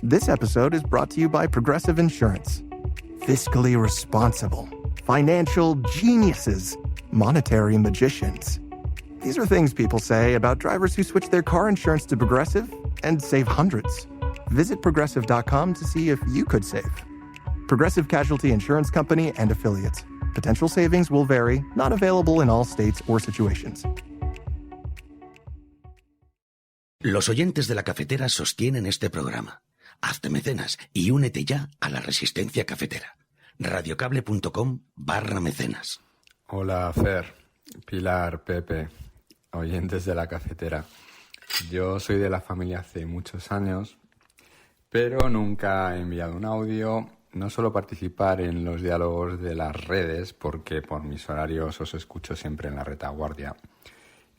This episode is brought to you by Progressive Insurance. Fiscally responsible, financial geniuses, monetary magicians. These are things people say about drivers who switch their car insurance to Progressive and save hundreds. Visit Progressive.com to see if you could save. Progressive Casualty Insurance Company and Affiliates. Potential savings will vary, not available in all states or situations. Los oyentes de La Cafetera sostienen este programa. Hazte mecenas y únete ya a la resistencia cafetera. radiocable.com/mecenas. Hola, Fer, Pilar, Pepe, oyentes de La Cafetera. Yo soy de la familia hace muchos años, pero nunca he enviado un audio. No suelo participar en los diálogos de las redes porque por mis horarios os escucho siempre en la retaguardia.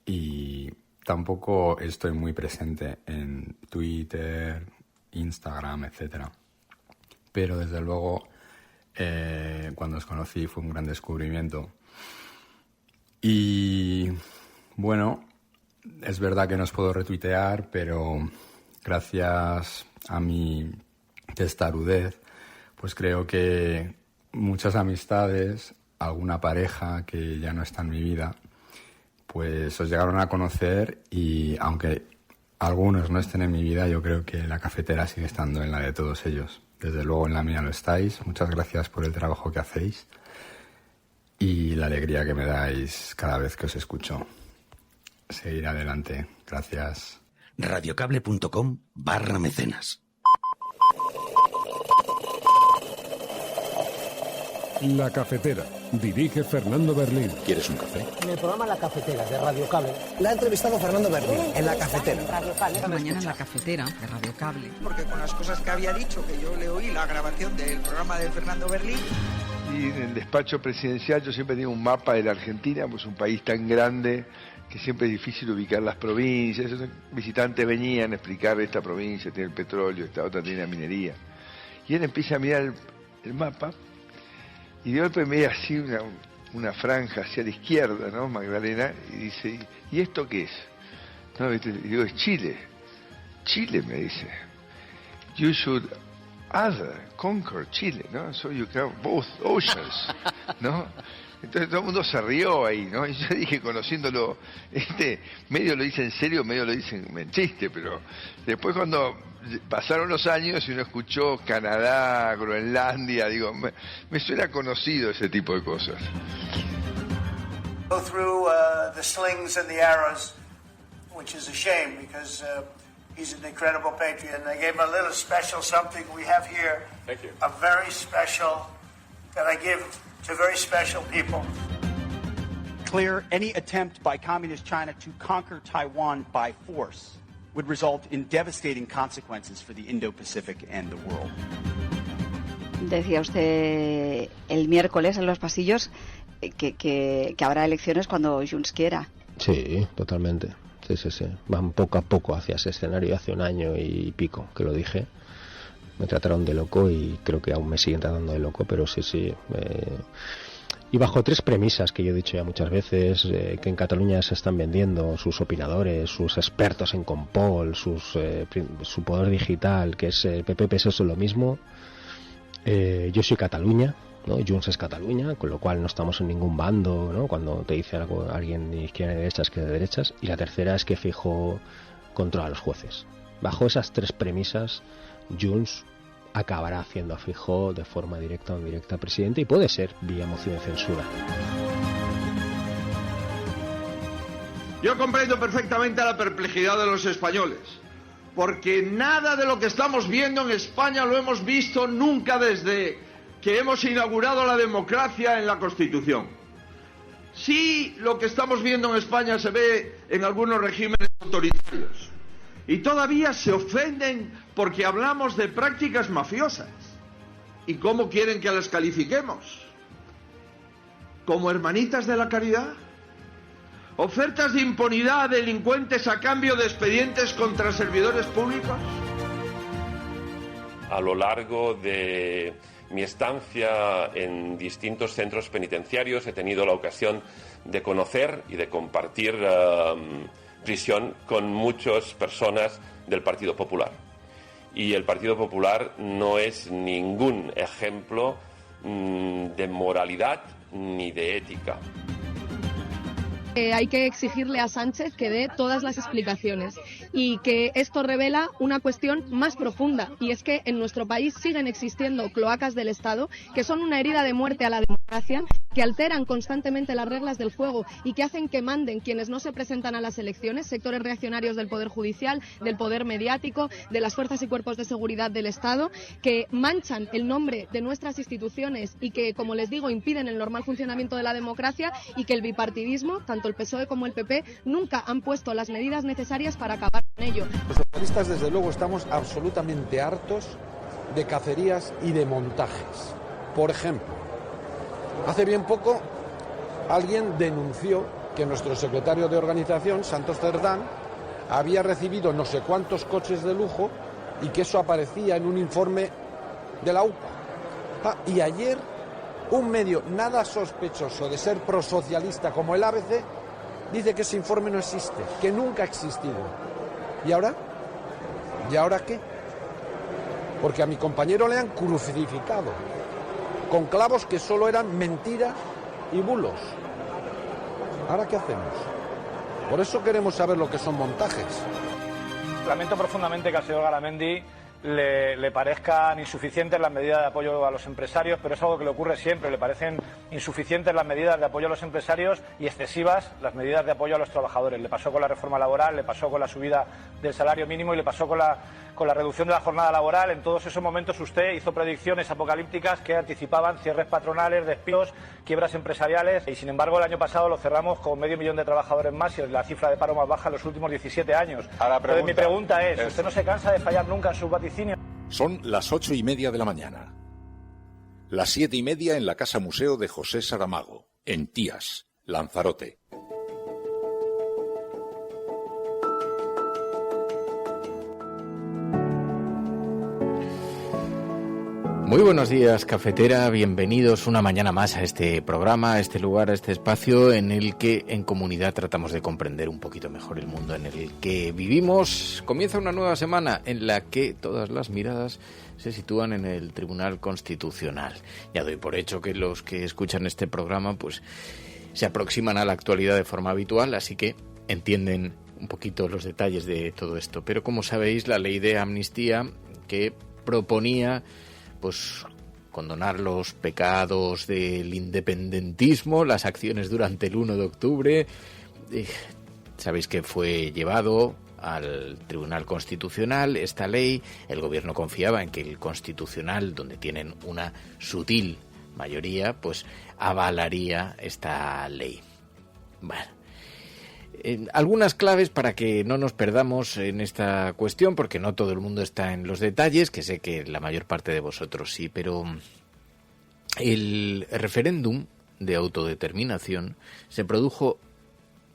Y tampoco estoy muy presente en Twitter, Instagram, etcétera. Pero desde luego, cuando os conocí fue un gran descubrimiento. Y bueno, es verdad que no os puedo retuitear, pero gracias a mi testarudez, pues creo que muchas amistades, alguna pareja que ya no está en mi vida, pues os llegaron a conocer y aunque algunos no estén en mi vida, yo creo que La Cafetera sigue estando en la de todos ellos. Desde luego en la mía lo estáis. Muchas gracias por el trabajo que hacéis y la alegría que me dais cada vez que os escucho. Seguir adelante. Gracias. radiocable.com/mecenas. La Cafetera. Dirige Fernando Berlín. ¿Quieres un café? En el programa La Cafetera de Radio Cable. La ha entrevistado Fernando Berlín en La Cafetera. Esta mañana en La Cafetera de Radio Cable. Porque con las cosas que había dicho, que yo le oí la grabación del programa de Fernando Berlín. Y en el despacho presidencial yo siempre tengo un mapa de la Argentina, pues un país tan grande que siempre es difícil ubicar las provincias. Esos visitantes venían a explicar: esta provincia tiene el petróleo, esta otra tiene la minería. Y él empieza a mirar el mapa y de golpe me ve así una franja hacia la izquierda, ¿no, Magdalena? Y dice: ¿y esto qué es? No, y digo: es Chile. Chile, me dice. You should conquer Chile, ¿no? So you can both oceans, ¿no? Entonces todo el mundo se rió ahí, ¿no? Y yo dije, conociéndolo, medio lo dice en serio, medio lo dice en chiste, pero después cuando pasaron los años y uno escuchó Canadá, Groenlandia, digo, me suena conocido ese tipo de cosas. Go through the slings and the arrows, which is a shame because he's an incredible patriot, and I gave him a little special something we have here. Thank you. A very special that I give to very special people. Clear, any attempt by Communist China to conquer Taiwan by force would result in devastating consequences for the Indo-Pacific and the world. Decía usted el miércoles en los pasillos que habrá elecciones cuando Junts quiera. Sí, totalmente. Sí. Van poco a poco hacia ese escenario. Hace un año y pico que lo dije. Me trataron de loco y creo que aún me siguen tratando de loco, pero sí. Y bajo tres premisas que yo he dicho ya muchas veces, que en Cataluña se están vendiendo sus opinadores, sus expertos en Compol, su poder digital, que es PP-PSOE es lo mismo. Yo soy Cataluña, ¿no? Junts es Cataluña, con lo cual no estamos en ningún bando, ¿no? Cuando te dice algo alguien de izquierda y de derechas, que de derechas. Y la tercera es que Feijóo controla a los jueces. Bajo esas tres premisas, Junts acabará haciendo a Feijóo de forma directa o indirecta presidente, y puede ser vía moción de censura. Yo comprendo perfectamente la perplejidad de los españoles, porque nada de lo que estamos viendo en España lo hemos visto nunca desde que hemos inaugurado la democracia en la Constitución. Sí, lo que estamos viendo en España se ve en algunos regímenes autoritarios. Y todavía se ofenden porque hablamos de prácticas mafiosas. ¿Y cómo quieren que las califiquemos? ¿Como hermanitas de la caridad? ¿Ofertas de impunidad a delincuentes a cambio de expedientes contra servidores públicos? A lo largo de mi estancia en distintos centros penitenciarios he tenido la ocasión de conocer y de compartir prisión con muchas personas del Partido Popular. y el Partido Popular no es ningún ejemplo de moralidad ni de ética. Hay que exigirle a Sánchez que dé todas las explicaciones y que esto revela una cuestión más profunda, y es que en nuestro país siguen existiendo cloacas del Estado que son una herida de muerte a la democracia, que alteran constantemente las reglas del juego y que hacen que manden quienes no se presentan a las elecciones, sectores reaccionarios del Poder Judicial, del Poder Mediático, de las fuerzas y cuerpos de seguridad del Estado, que manchan el nombre de nuestras instituciones y que, como les digo, impiden el normal funcionamiento de la democracia, y que el bipartidismo, tanto el PSOE como el PP, nunca han puesto las medidas necesarias para acabar con ello. Los socialistas, desde luego, estamos absolutamente hartos de cacerías y de montajes. Por ejemplo, hace bien poco alguien denunció que nuestro secretario de organización, Santos Cerdán, había recibido no sé cuántos coches de lujo y que eso aparecía en un informe de la UPA. Y ayer un medio nada sospechoso de ser prosocialista como el ABC dice que ese informe no existe, que nunca ha existido. ¿Y ahora? ¿Y ahora qué? Porque a mi compañero le han crucificado con clavos que solo eran mentira y bulos. ¿Ahora qué hacemos? Por eso queremos saber lo que son montajes. Lamento profundamente que al señor Garamendi le parezcan insuficientes las medidas de apoyo a los empresarios, pero es algo que le ocurre siempre. Le parecen insuficientes las medidas de apoyo a los empresarios y excesivas las medidas de apoyo a los trabajadores. Le pasó con la reforma laboral, le pasó con la subida del salario mínimo y le pasó con la reducción de la jornada laboral. En todos esos momentos usted hizo predicciones apocalípticas que anticipaban cierres patronales, despidos, quiebras empresariales, y sin embargo el año pasado lo cerramos con 500.000 de trabajadores más y la cifra de paro más baja en los últimos 17 años. Entonces, mi pregunta es, ¿usted no se cansa de fallar nunca en sus vaticinios? Son las 8:30 de la mañana. Las 7:30 en la Casa Museo de José Saramago, en Tías, Lanzarote. Muy buenos días, cafetera, bienvenidos una mañana más a este programa, a este lugar, a este espacio en el que en comunidad tratamos de comprender un poquito mejor el mundo en el que vivimos. Comienza una nueva semana en la que todas las miradas se sitúan en el Tribunal Constitucional. Ya doy por hecho que los que escuchan este programa pues se aproximan a la actualidad de forma habitual, así que entienden un poquito los detalles de todo esto. Pero como sabéis, la ley de amnistía que proponía pues condonar los pecados del independentismo, las acciones durante el 1 de octubre. Sabéis que fue llevado al Tribunal Constitucional esta ley. El gobierno confiaba en que el Constitucional, donde tienen una sutil mayoría, pues avalaría esta ley. Bueno, algunas claves para que no nos perdamos en esta cuestión, porque no todo el mundo está en los detalles, que sé que la mayor parte de vosotros sí, pero el referéndum de autodeterminación se produjo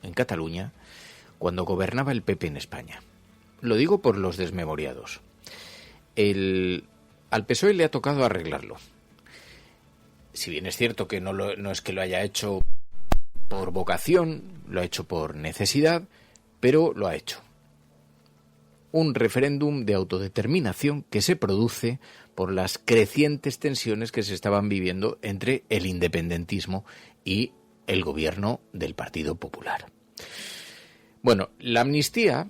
en Cataluña cuando gobernaba el PP en España. Lo digo por los desmemoriados. Al PSOE le ha tocado arreglarlo. Si bien es cierto que no es que lo haya hecho por vocación, lo ha hecho por necesidad, pero lo ha hecho. Un referéndum de autodeterminación que se produce por las crecientes tensiones que se estaban viviendo entre el independentismo y el gobierno del Partido Popular. Bueno, la amnistía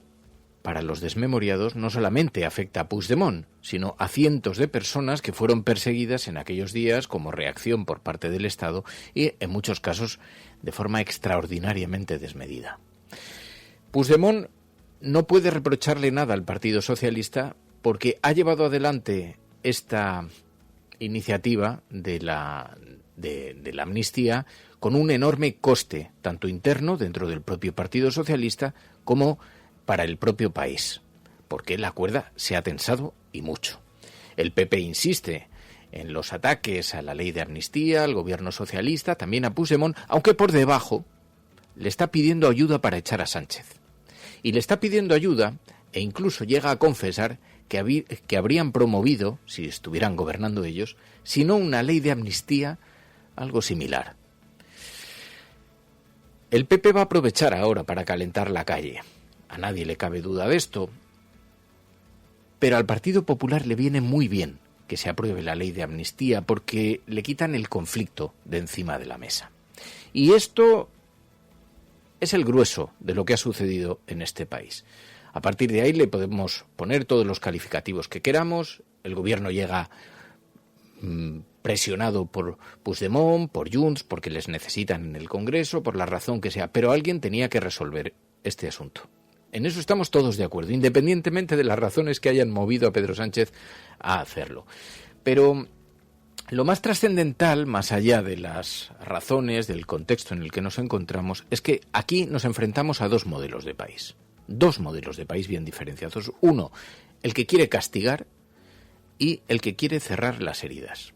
para los desmemoriados no solamente afecta a Puigdemont, sino a cientos de personas que fueron perseguidas en aquellos días como reacción por parte del Estado y, en muchos casos, de forma extraordinariamente desmedida. Puigdemont no puede reprocharle nada al Partido Socialista porque ha llevado adelante esta iniciativa de la amnistía con un enorme coste, tanto interno dentro del propio Partido Socialista como para el propio país, porque la cuerda se ha tensado y mucho. El PP insiste en los ataques a la ley de amnistía, al gobierno socialista, también a Puigdemont, aunque por debajo le está pidiendo ayuda para echar a Sánchez. Y le está pidiendo ayuda e incluso llega a confesar que habrían promovido, si estuvieran gobernando ellos, si no una ley de amnistía, algo similar. El PP va a aprovechar ahora para calentar la calle. A nadie le cabe duda de esto. Pero al Partido Popular le viene muy bien que se apruebe la ley de amnistía porque le quitan el conflicto de encima de la mesa. Y esto es el grueso de lo que ha sucedido en este país. A partir de ahí le podemos poner todos los calificativos que queramos. El gobierno llega presionado por Puigdemont, por Junts, porque les necesitan en el Congreso, por la razón que sea. Pero alguien tenía que resolver este asunto. En eso estamos todos de acuerdo, independientemente de las razones que hayan movido a Pedro Sánchez a hacerlo. Pero lo más trascendental, más allá de las razones, del contexto en el que nos encontramos, es que aquí nos enfrentamos a dos modelos de país. Dos modelos de país bien diferenciados. Uno, el que quiere castigar y el que quiere cerrar las heridas.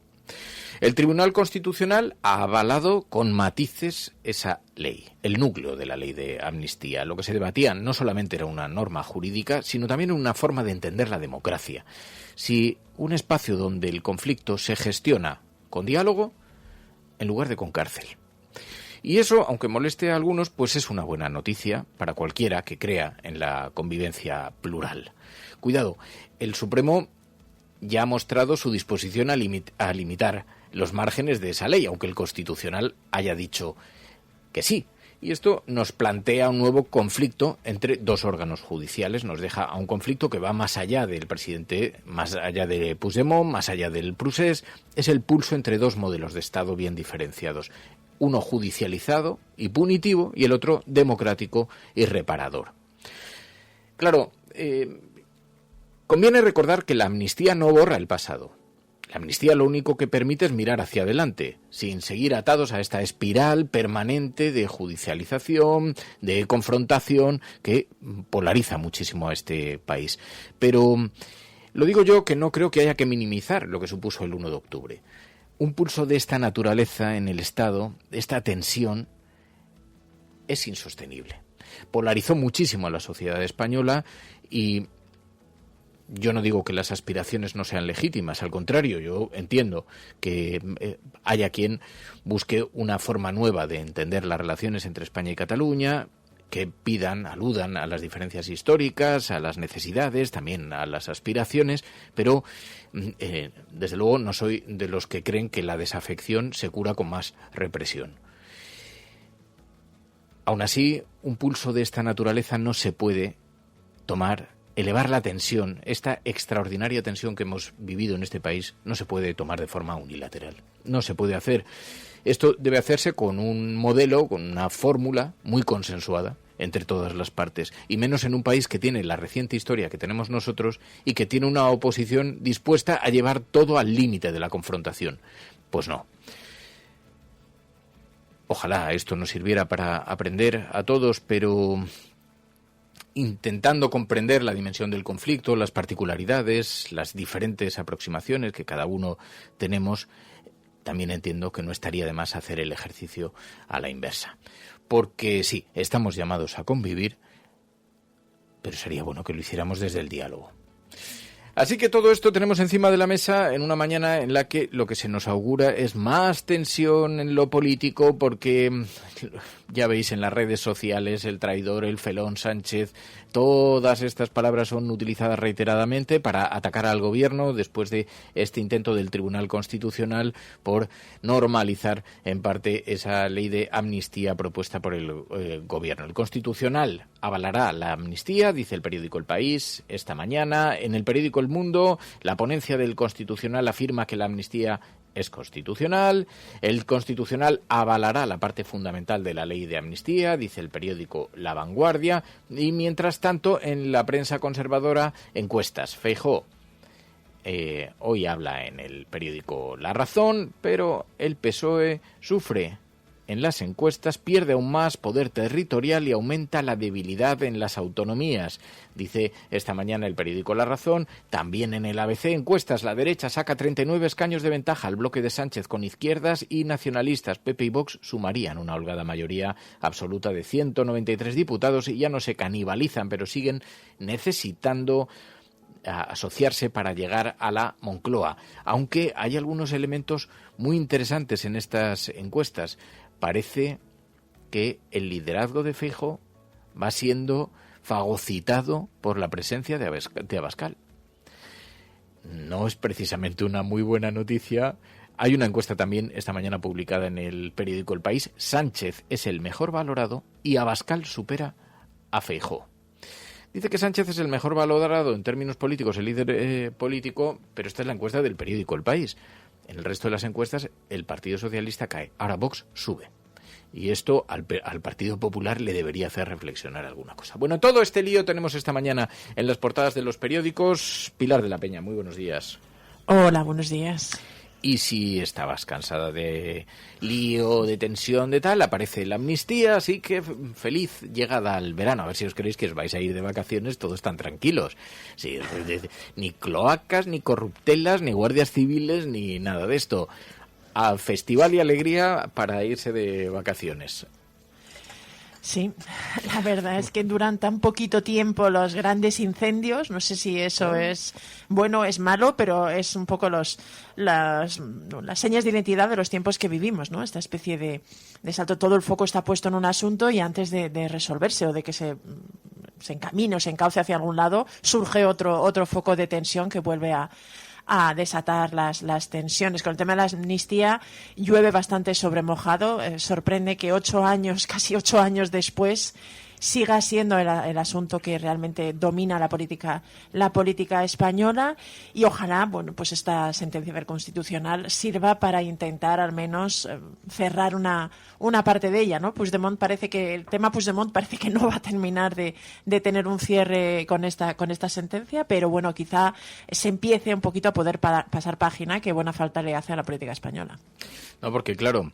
El Tribunal Constitucional ha avalado con matices esa ley, el núcleo de la ley de amnistía. Lo que se debatía no solamente era una norma jurídica, sino también una forma de entender la democracia. Si un espacio donde el conflicto se gestiona con diálogo en lugar de con cárcel. Y eso, aunque moleste a algunos, pues es una buena noticia para cualquiera que crea en la convivencia plural. Cuidado, el Supremo ya ha mostrado su disposición a limitar los márgenes de esa ley, aunque el Constitucional haya dicho que sí. Y esto nos plantea un nuevo conflicto entre dos órganos judiciales, nos deja a un conflicto que va más allá del presidente, más allá de Puigdemont, más allá del procés. Es el pulso entre dos modelos de Estado bien diferenciados. Uno judicializado y punitivo y el otro democrático y reparador. Claro, conviene recordar que la amnistía no borra el pasado. La amnistía lo único que permite es mirar hacia adelante, sin seguir atados a esta espiral permanente de judicialización, de confrontación, que polariza muchísimo a este país. Pero lo digo yo que no creo que haya que minimizar lo que supuso el 1 de octubre. Un pulso de esta naturaleza en el Estado, esta tensión, es insostenible. Polarizó muchísimo a la sociedad española y yo no digo que las aspiraciones no sean legítimas, al contrario, yo entiendo que haya quien busque una forma nueva de entender las relaciones entre España y Cataluña, que aludan a las diferencias históricas, a las necesidades, también a las aspiraciones, pero desde luego no soy de los que creen que la desafección se cura con más represión. Aún así, un pulso de esta naturaleza no se puede elevar la tensión, esta extraordinaria tensión que hemos vivido en este país, no se puede tomar de forma unilateral. No se puede hacer. Esto debe hacerse con un modelo, con una fórmula muy consensuada entre todas las partes, y menos en un país que tiene la reciente historia que tenemos nosotros y que tiene una oposición dispuesta a llevar todo al límite de la confrontación. Pues no. Ojalá esto nos sirviera para aprender a todos, pero intentando comprender la dimensión del conflicto, las particularidades, las diferentes aproximaciones que cada uno tenemos, también entiendo que no estaría de más hacer el ejercicio a la inversa. Porque sí, estamos llamados a convivir, pero sería bueno que lo hiciéramos desde el diálogo. Así que todo esto tenemos encima de la mesa en una mañana en la que lo que se nos augura es más tensión en lo político, porque ya veis en las redes sociales el traidor, el felón Sánchez, todas estas palabras son utilizadas reiteradamente para atacar al gobierno después de este intento del Tribunal Constitucional por normalizar en parte esa ley de amnistía propuesta por el gobierno. El Constitucional avalará la amnistía, dice el periódico El País esta mañana. En el periódico El Mundo, la ponencia del Constitucional afirma que la amnistía es constitucional. El Constitucional avalará la parte fundamental de la ley de amnistía, dice el periódico La Vanguardia. Y mientras tanto, en la prensa conservadora, encuestas. Feijóo hoy habla en el periódico La Razón, pero el PSOE sufre en las encuestas, pierde aún más poder territorial y aumenta la debilidad en las autonomías. Dice esta mañana el periódico La Razón. También en el ABC encuestas, la derecha saca 39 escaños de ventaja al bloque de Sánchez con izquierdas y nacionalistas. PP y Vox sumarían una holgada mayoría absoluta de 193 diputados y ya no se canibalizan, pero siguen necesitando asociarse para llegar a la Moncloa. Aunque hay algunos elementos muy interesantes en estas encuestas. Parece que el liderazgo de Feijóo va siendo fagocitado por la presencia de Abascal. no es precisamente una muy buena noticia. Hay una encuesta también esta mañana publicada en el periódico El País. Sánchez es el mejor valorado y Abascal supera a Feijóo. Dice que Sánchez es el mejor valorado en términos políticos, el líder político, pero esta es la encuesta del periódico El País. En el resto de las encuestas el Partido Socialista cae. Ahora Vox sube. Y esto al Partido Popular le debería hacer reflexionar alguna cosa. Bueno, todo este lío tenemos esta mañana en las portadas de los periódicos. Pilar de la Peña, muy buenos días. Hola, buenos días. Y si estabas cansada de lío, de tensión, de tal, aparece la amnistía, así que feliz llegada al verano. A ver si os creéis que os vais a ir de vacaciones todos tan tranquilos. Sí, ni cloacas, ni corruptelas, ni guardias civiles, ni nada de esto. A festival y alegría para irse de vacaciones. Sí, la verdad es que duran tan poquito tiempo los grandes incendios. No sé si eso es bueno o es malo, pero es un poco las señas de identidad de los tiempos que vivimos, ¿no? Esta especie de salto, todo el foco está puesto en un asunto y antes de resolverse o de que se encamine o se encauce hacia algún lado, surge otro foco de tensión que vuelve a desatar las tensiones. Con el tema de la amnistía llueve bastante sobre mojado. Sorprende que casi 8 años después, siga siendo el asunto que realmente domina la política española, y ojalá, bueno, pues esta sentencia constitucional sirva para intentar al menos cerrar una parte de ella, ¿no? El tema Puigdemont parece que no va a terminar de tener un cierre con esta sentencia, pero bueno, quizá se empiece un poquito a poder pasar página, que buena falta le hace a la política española. No, porque claro,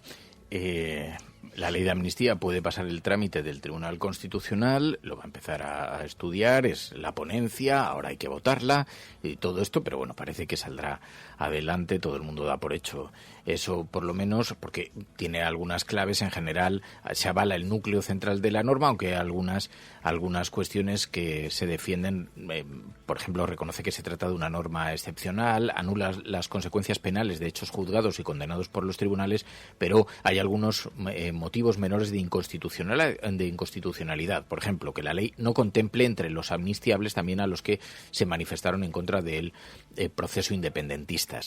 la ley de amnistía puede pasar el trámite del Tribunal Constitucional, lo va a empezar a estudiar, es la ponencia, ahora hay que votarla y todo esto, pero bueno, parece que saldrá adelante, todo el mundo da por hecho eso, por lo menos, porque tiene algunas claves. En general se avala el núcleo central de la norma, aunque algunas cuestiones que se defienden, por ejemplo, reconoce que se trata de una norma excepcional, anula las consecuencias penales de hechos juzgados y condenados por los tribunales, pero hay algunos motivos menores de inconstitucionalidad. Por ejemplo, que la ley no contemple entre los amnistiables también a los que se manifestaron en contra del proceso independentista.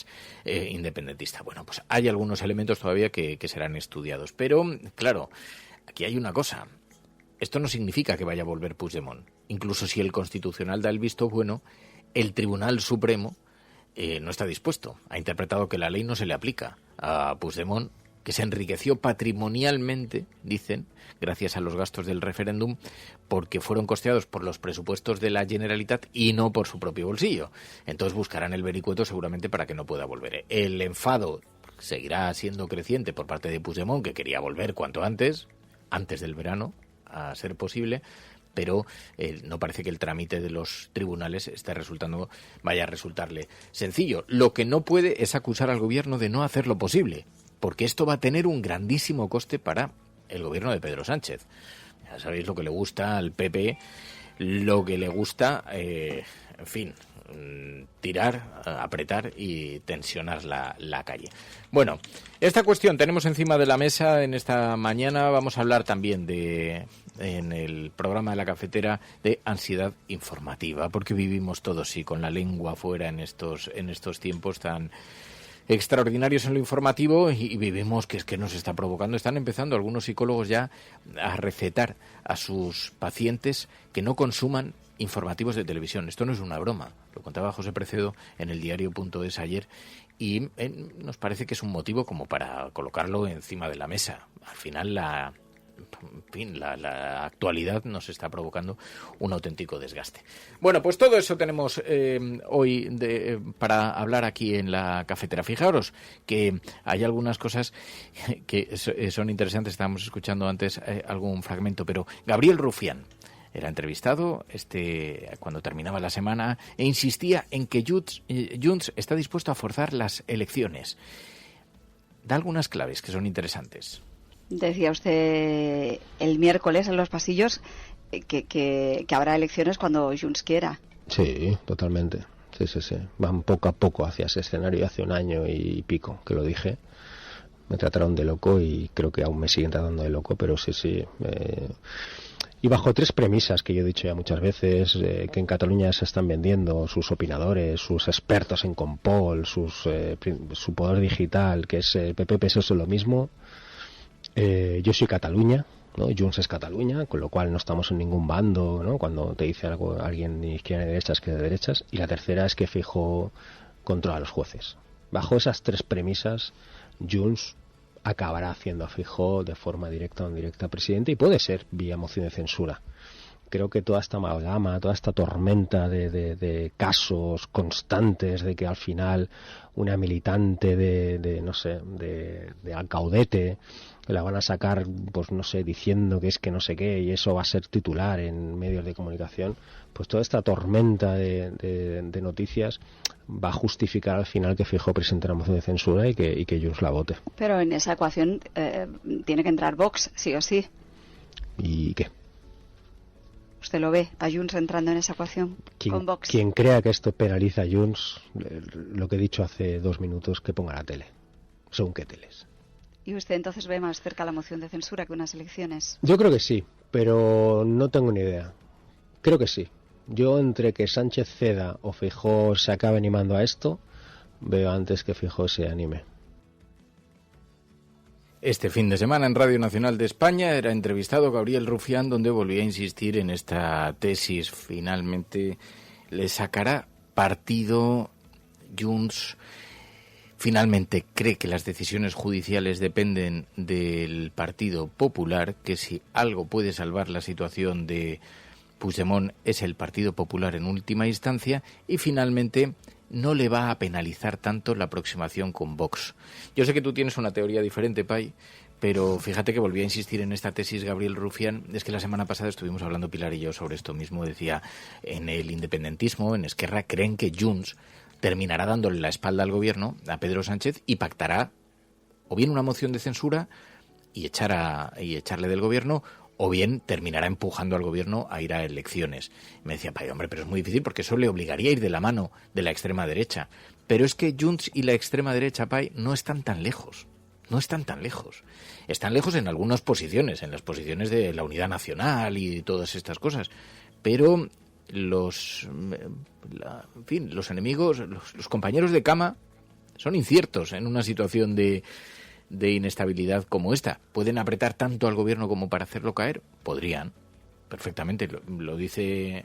Bueno, pues hay algunos elementos todavía que serán estudiados. Pero, claro, aquí hay una cosa. Esto no significa que vaya a volver Puigdemont. Incluso si el Constitucional da el visto bueno, el Tribunal Supremo no está dispuesto. Ha interpretado que la ley no se le aplica a Puigdemont, que se enriqueció patrimonialmente, dicen, gracias a los gastos del referéndum, porque fueron costeados por los presupuestos de la Generalitat y no por su propio bolsillo. Entonces buscarán el vericueto seguramente para que no pueda volver. El enfado seguirá siendo creciente por parte de Puigdemont, que quería volver cuanto antes del verano, a ser posible, pero no parece que el trámite de los tribunales vaya a resultarle sencillo. Lo que no puede es acusar al gobierno de no hacer lo posible, porque esto va a tener un grandísimo coste para el gobierno de Pedro Sánchez. Ya sabéis lo que le gusta al PP, lo que le gusta, tirar, apretar y tensionar la calle. Bueno, esta cuestión tenemos encima de la mesa en esta mañana. Vamos a hablar también en el programa de La Cafetera de ansiedad informativa, porque vivimos todos con la lengua fuera en estos tiempos tan extraordinarios en lo informativo, y vivimos que es que nos está provocando. Están empezando algunos psicólogos ya a recetar a sus pacientes que no consuman informativos de televisión. Esto no es una broma, lo contaba José Precedo en el diario.es ayer, y nos parece que es un motivo como para colocarlo encima de la mesa. Al final la actualidad nos está provocando un auténtico desgaste. Bueno, pues todo eso tenemos hoy para hablar aquí en La Cafetera. Fijaros que hay algunas cosas que son interesantes. Estábamos escuchando antes algún fragmento, pero Gabriel Rufián era entrevistado cuando terminaba la semana e insistía en que Junts está dispuesto a forzar las elecciones. Da algunas claves que son interesantes. Decía usted el miércoles en los pasillos que habrá elecciones cuando Junts quiera. Sí, totalmente. Sí. Van poco a poco hacia ese escenario. Hace un año y pico que lo dije. Me trataron de loco y creo que aún me siguen tratando de loco, pero sí. Y bajo 3 premisas que yo he dicho ya muchas veces, que en Cataluña se están vendiendo sus opinadores, sus expertos en Compol, su poder digital, que es PP-PSOE es lo mismo. Yo soy Cataluña, ¿no? Junts es Cataluña, con lo cual no estamos en ningún bando, ¿no? Cuando te dice algo alguien ni izquierda ni derechas que de derechas. Y la tercera es que Feijóo controla a los jueces. Bajo esas 3 premisas, Junts acabará haciendo a Feijóo de forma directa o indirecta presidente, y puede ser vía moción de censura. Creo que toda esta amalgama, toda esta tormenta de casos constantes, de que al final una militante de Alcaudete la van a sacar, pues no sé, diciendo que es que no sé qué, y eso va a ser titular en medios de comunicación, pues toda esta tormenta de noticias va a justificar al final que Feijóo presente una moción de censura y que Junts la vote. Pero en esa ecuación tiene que entrar Vox, sí o sí. ¿Y qué? ¿Usted lo ve a Junts entrando en esa ecuación con Vox? Quien crea que esto penaliza a Junts, lo que he dicho hace 2 minutos, que ponga la tele. Según qué teles. ¿Y usted entonces ve más cerca la moción de censura que unas elecciones? Yo creo que sí, pero no tengo ni idea. Creo que sí. Yo, entre que Sánchez ceda o Feijóo se acabe animando a esto, veo antes que Feijóo se anime. Este fin de semana en Radio Nacional de España era entrevistado Gabriel Rufián, donde volvía a insistir en esta tesis. Finalmente le sacará partido Junts. Finalmente cree que las decisiones judiciales dependen del Partido Popular, que si algo puede salvar la situación de Puigdemont es el Partido Popular en última instancia, y finalmente no le va a penalizar tanto la aproximación con Vox. Yo sé que tú tienes una teoría diferente, Pai, pero fíjate que volví a insistir en esta tesis Gabriel Rufián. Es que la semana pasada estuvimos hablando Pilar y yo sobre esto mismo. Decía, en el independentismo, en Esquerra, creen que Junts terminará dándole la espalda al gobierno, a Pedro Sánchez, y pactará o bien una moción de censura y echarle del gobierno, o bien terminará empujando al gobierno a ir a elecciones. Me decía, hombre, pero es muy difícil porque eso le obligaría a ir de la mano de la extrema derecha. Pero es que Junts y la extrema derecha, no están tan lejos. No están tan lejos. Están lejos en algunas posiciones, en las posiciones de la unidad nacional y todas estas cosas. Pero los enemigos, los compañeros de cama son inciertos en una situación de inestabilidad como esta. ¿Pueden apretar tanto al gobierno como para hacerlo caer? Podrían, perfectamente. Lo dice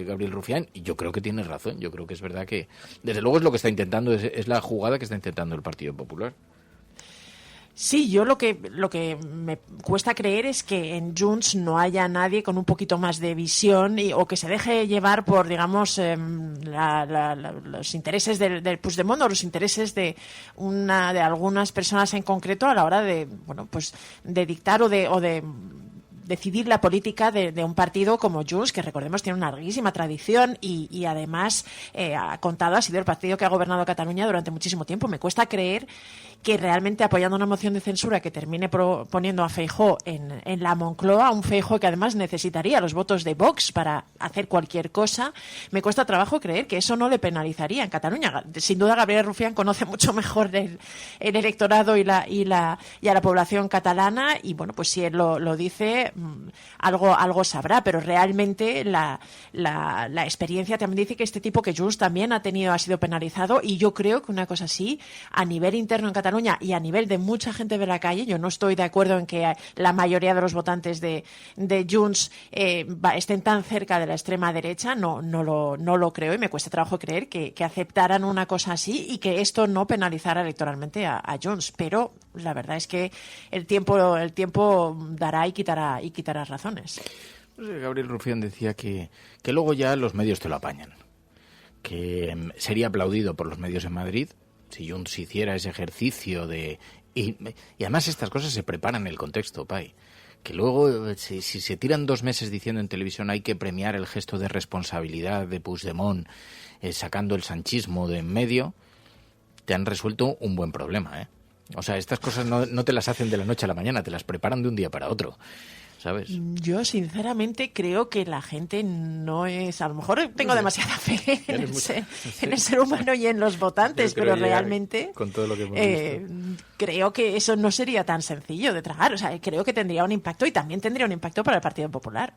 Gabriel Rufián, y yo creo que tiene razón. Yo creo que es verdad que, desde luego, es lo que está intentando, es la jugada que está intentando el Partido Popular. Sí, yo lo que me cuesta creer es que en Junts no haya nadie con un poquito más de visión o que se deje llevar por, digamos, los intereses del Puigdemont o los intereses de algunas personas en concreto a la hora de dictar o de decidir la política de un partido como Junts, que recordemos tiene una larguísima tradición y además ha sido el partido que ha gobernado Cataluña durante muchísimo tiempo. Me cuesta creer que realmente apoyando una moción de censura que termine poniendo a Feijóo en la Moncloa, un Feijóo que además necesitaría los votos de Vox para hacer cualquier cosa, me cuesta trabajo creer que eso no le penalizaría en Cataluña. Sin duda Gabriel Rufián conoce mucho mejor el electorado y a la población catalana, y bueno, pues si él lo dice, algo sabrá, pero realmente la experiencia también dice que este tipo que Junts también ha sido penalizado, y yo creo que una cosa así, a nivel interno en Cataluña y a nivel de mucha gente de la calle, yo no estoy de acuerdo en que la mayoría de los votantes de Junts estén tan cerca de la extrema derecha, no lo creo, y me cuesta trabajo creer que aceptaran una cosa así y que esto no penalizara electoralmente a Junts, pero la verdad es que el tiempo dará y quitará razones. Gabriel Rufián decía que luego ya los medios te lo apañan, que sería aplaudido por los medios en Madrid si Junts hiciera ese ejercicio y además estas cosas se preparan en el contexto, Pai. Que luego, si se tiran 2 meses diciendo en televisión hay que premiar el gesto de responsabilidad de Puigdemont, sacando el sanchismo de en medio, te han resuelto un buen problema, O sea, estas cosas no te las hacen de la noche a la mañana, te las preparan de un día para otro, ¿sabes? Yo sinceramente creo que la gente no es... A lo mejor tengo demasiada fe en el ser humano y en los votantes, pero realmente con todo lo que creo que eso no sería tan sencillo de tragar. O sea, creo que tendría un impacto, y también tendría un impacto para el Partido Popular.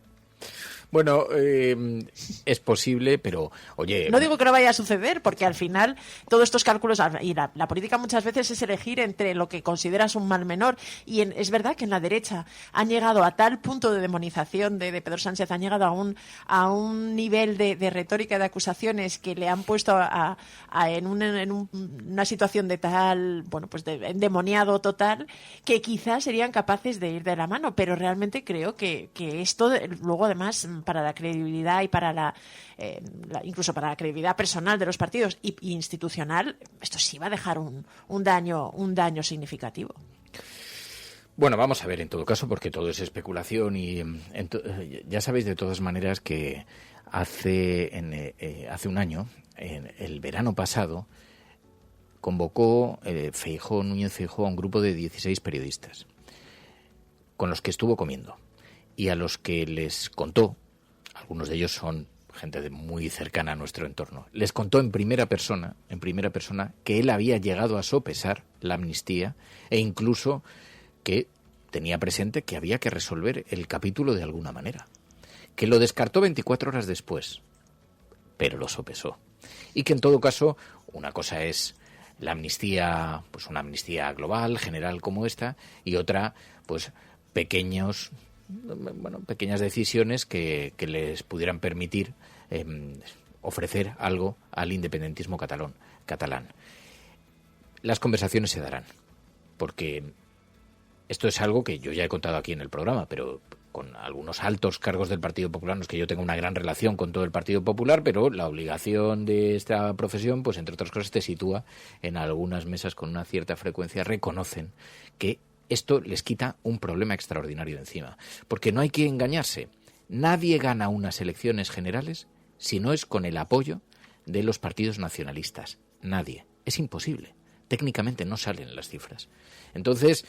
Bueno, es posible, pero, oye... No digo que no vaya a suceder, porque al final todos estos cálculos, y la política muchas veces es elegir entre lo que consideras un mal menor, y es verdad que en la derecha han llegado a tal punto de demonización de Pedro Sánchez, han llegado a un nivel de retórica, de acusaciones, que le han puesto en una situación de tal, bueno, pues de endemoniado total, que quizás serían capaces de ir de la mano, pero realmente creo que esto luego además para la credibilidad y para incluso para la credibilidad personal de los partidos y institucional, esto sí va a dejar un daño significativo. Bueno, vamos a ver en todo caso, porque todo es especulación y ya sabéis de todas maneras que hace un año, en el verano pasado, convocó Núñez Feijóo a un grupo de 16 periodistas con los que estuvo comiendo y a los que les contó, algunos de ellos son gente muy cercana a nuestro entorno, les contó en primera persona que él había llegado a sopesar la amnistía e incluso que tenía presente que había que resolver el capítulo de alguna manera, que lo descartó 24 horas después, pero lo sopesó. Y que en todo caso, una cosa es la amnistía, pues una amnistía global, general como esta, y otra, pues pequeñas decisiones que les pudieran permitir ofrecer algo al independentismo catalán. Las conversaciones se darán, porque esto es algo que yo ya he contado aquí en el programa, pero con algunos altos cargos del Partido Popular, no es que yo tenga una gran relación con todo el Partido Popular, pero la obligación de esta profesión, pues entre otras cosas, te sitúa en algunas mesas con una cierta frecuencia, reconocen que esto les quita un problema extraordinario de encima. Porque no hay que engañarse. Nadie gana unas elecciones generales si no es con el apoyo de los partidos nacionalistas. Nadie. Es imposible. Técnicamente no salen las cifras. Entonces,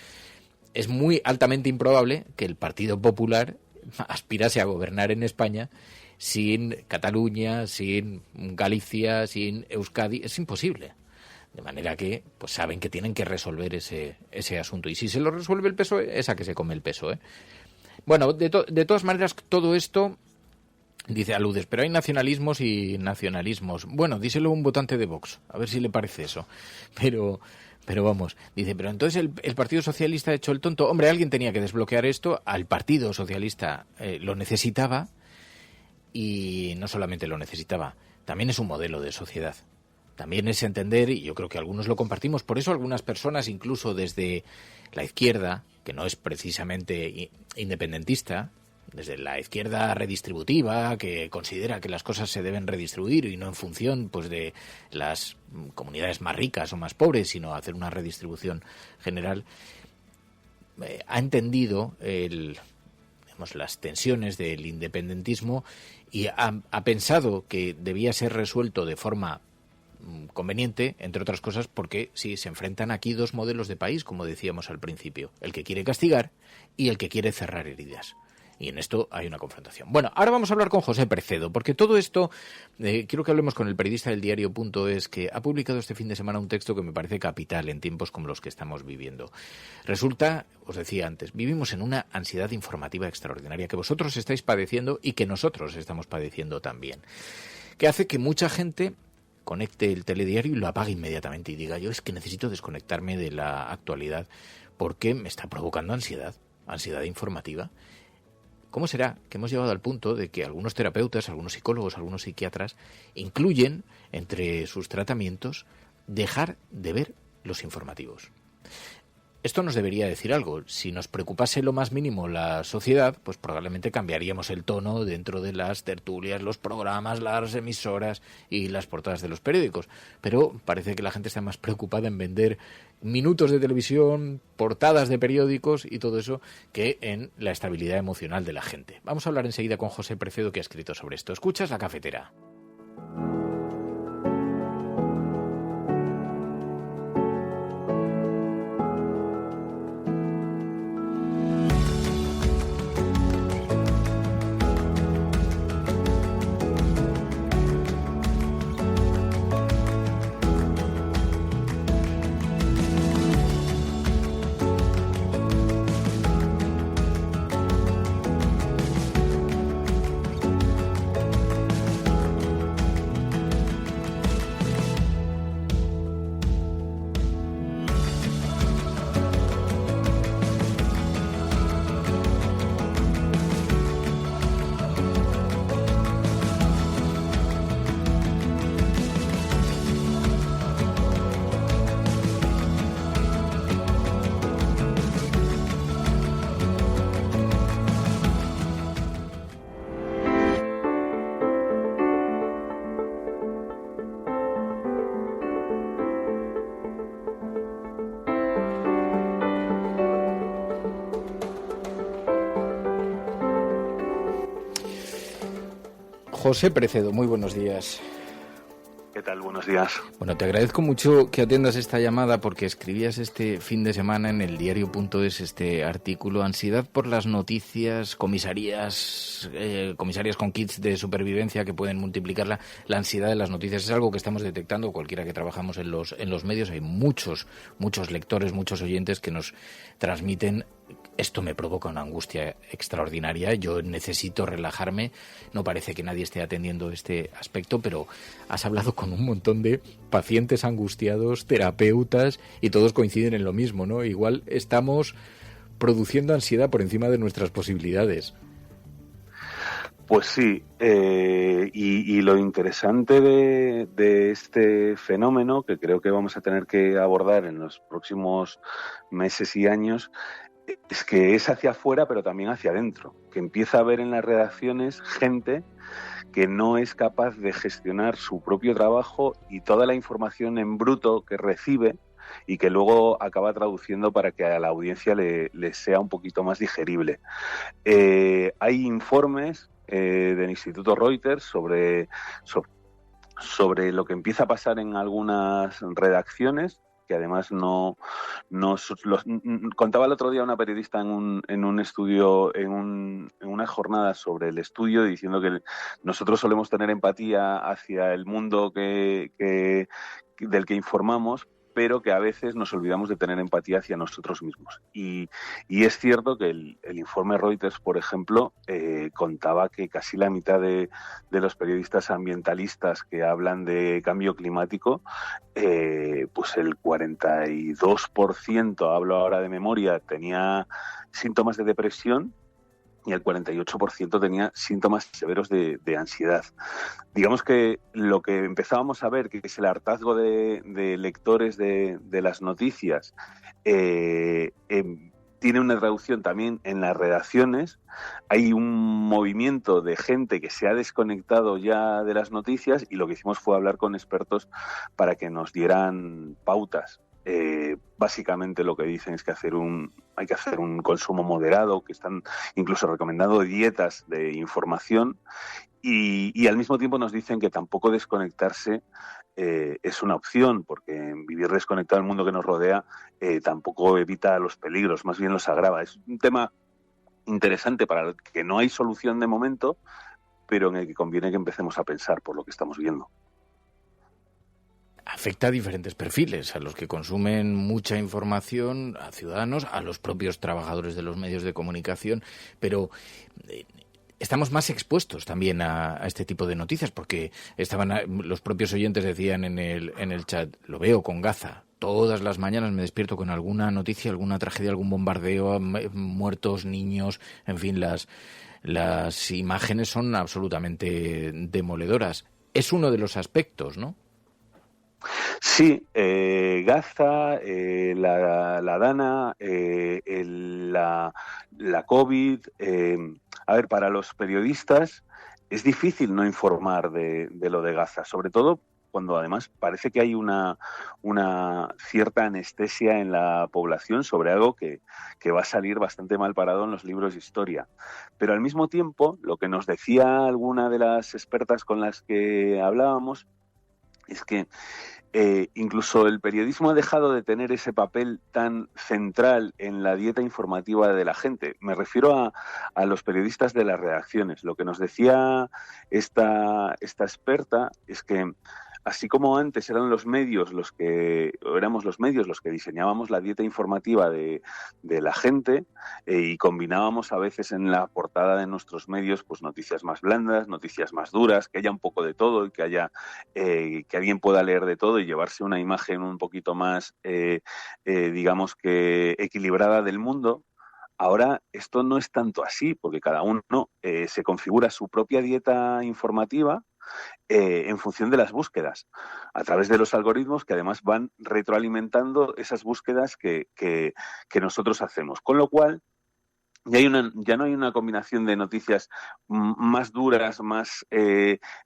es muy altamente improbable que el Partido Popular aspirase a gobernar en España sin Cataluña, sin Galicia, sin Euskadi. Es imposible. De manera que pues saben que tienen que resolver ese asunto. Y si se lo resuelve el PSOE, es a que se come el PSOE. Bueno, de todas maneras, todo esto, dice Aludes, pero hay nacionalismos y nacionalismos. Bueno, díselo a un votante de Vox, a ver si le parece eso. Pero vamos, dice, pero entonces el Partido Socialista ha hecho el tonto. Hombre, alguien tenía que desbloquear esto, al Partido Socialista lo necesitaba, y no solamente lo necesitaba, también es un modelo de sociedad. También es entender, y yo creo que algunos lo compartimos, por eso algunas personas, incluso desde la izquierda, que no es precisamente independentista, desde la izquierda redistributiva, que considera que las cosas se deben redistribuir y no en función pues de las comunidades más ricas o más pobres, sino hacer una redistribución general, ha entendido las tensiones del independentismo y ha pensado que debía ser resuelto de forma conveniente, entre otras cosas, porque sí, se enfrentan aquí dos modelos de país, como decíamos al principio, el que quiere castigar y el que quiere cerrar heridas. Y en esto hay una confrontación. Bueno, ahora vamos a hablar con José Precedo, porque todo esto, quiero que hablemos con el periodista del diario.es, que ha publicado este fin de semana un texto que me parece capital en tiempos como los que estamos viviendo. Resulta, os decía antes, vivimos en una ansiedad informativa extraordinaria que vosotros estáis padeciendo y que nosotros estamos padeciendo también, que hace que mucha gente conecte el telediario y lo apague inmediatamente y diga, yo es que necesito desconectarme de la actualidad porque me está provocando ansiedad informativa. ¿Cómo será que hemos llegado al punto de que algunos terapeutas, algunos psicólogos, algunos psiquiatras incluyen entre sus tratamientos dejar de ver los informativos? Esto nos debería decir algo. Si nos preocupase lo más mínimo la sociedad, pues probablemente cambiaríamos el tono dentro de las tertulias, los programas, las emisoras y las portadas de los periódicos. Pero parece que la gente está más preocupada en vender minutos de televisión, portadas de periódicos y todo eso, que en la estabilidad emocional de la gente. Vamos a hablar enseguida con José Precedo, que ha escrito sobre esto. Escuchas La Cafetera. José Precedo, muy buenos días. ¿Qué tal? Buenos días. Bueno, te agradezco mucho que atiendas esta llamada porque escribías este fin de semana en el diario.es este artículo: ansiedad por las noticias, comisarias con kits de supervivencia que pueden multiplicar la ansiedad de las noticias. Es algo que estamos detectando cualquiera que trabajamos en los medios. Hay muchos lectores, muchos oyentes que nos transmiten: esto me provoca una angustia extraordinaria, yo necesito relajarme. No parece que nadie esté atendiendo este aspecto, pero has hablado con un montón de pacientes angustiados, terapeutas, y todos coinciden en lo mismo, ¿no? Igual estamos produciendo ansiedad por encima de nuestras posibilidades. Pues sí, y lo interesante de este fenómeno, que creo que vamos a tener que abordar en los próximos meses y años, es que es hacia afuera, pero también hacia adentro, que empieza a haber en las redacciones gente que no es capaz de gestionar su propio trabajo y toda la información en bruto que recibe y que luego acaba traduciendo para que a la audiencia le sea un poquito más digerible. Hay informes del Instituto Reuters sobre lo que empieza a pasar en algunas redacciones, que además contaba el otro día una periodista en un estudio, en una jornada sobre el estudio, diciendo que nosotros solemos tener empatía hacia el mundo del que informamos, pero que a veces nos olvidamos de tener empatía hacia nosotros mismos. Y es cierto que el informe Reuters, por ejemplo, contaba que casi la mitad de los periodistas ambientalistas que hablan de cambio climático, pues el 42%, hablo ahora de memoria, tenía síntomas de depresión, y el 48% tenía síntomas severos de ansiedad. Digamos que lo que empezábamos a ver, que es el hartazgo de lectores de las noticias, tiene una traducción también en las redacciones. Hay un movimiento de gente que se ha desconectado ya de las noticias, y lo que hicimos fue hablar con expertos para que nos dieran pautas. Básicamente lo que dicen es que hay que hacer un consumo moderado, que están incluso recomendando dietas de información, y al mismo tiempo nos dicen que tampoco desconectarse es una opción, porque vivir desconectado del mundo que nos rodea tampoco evita los peligros, más bien los agrava. Es un tema interesante para el que no hay solución de momento, pero en el que conviene que empecemos a pensar por lo que estamos viendo. Afecta a diferentes perfiles, a los que consumen mucha información, a ciudadanos, a los propios trabajadores de los medios de comunicación, pero estamos más expuestos también a este tipo de noticias, porque los propios oyentes decían en el chat: lo veo con Gaza. Todas las mañanas me despierto con alguna noticia, alguna tragedia, algún bombardeo, muertos, niños, en fin, las imágenes son absolutamente demoledoras. Es uno de los aspectos, ¿no? Sí, Gaza, la Dana, la COVID. A ver, para los periodistas es difícil no informar de lo de Gaza, sobre todo cuando además parece que hay una cierta anestesia en la población sobre algo que va a salir bastante mal parado en los libros de historia. Pero al mismo tiempo, lo que nos decía alguna de las expertas con las que hablábamos es que incluso el periodismo ha dejado de tener ese papel tan central en la dieta informativa de la gente. Me refiero a los periodistas de las redacciones. Lo que nos decía esta experta es que, así como antes éramos los medios los que diseñábamos la dieta informativa de la gente, y combinábamos a veces en la portada de nuestros medios pues noticias más blandas, noticias más duras, que haya un poco de todo y que haya que alguien pueda leer de todo y llevarse una imagen un poquito más digamos que equilibrada del mundo. Ahora esto no es tanto así, porque cada uno se configura su propia dieta informativa en función de las búsquedas, a través de los algoritmos que además van retroalimentando esas búsquedas que nosotros hacemos. Con lo cual, ya no hay una combinación de noticias más duras, más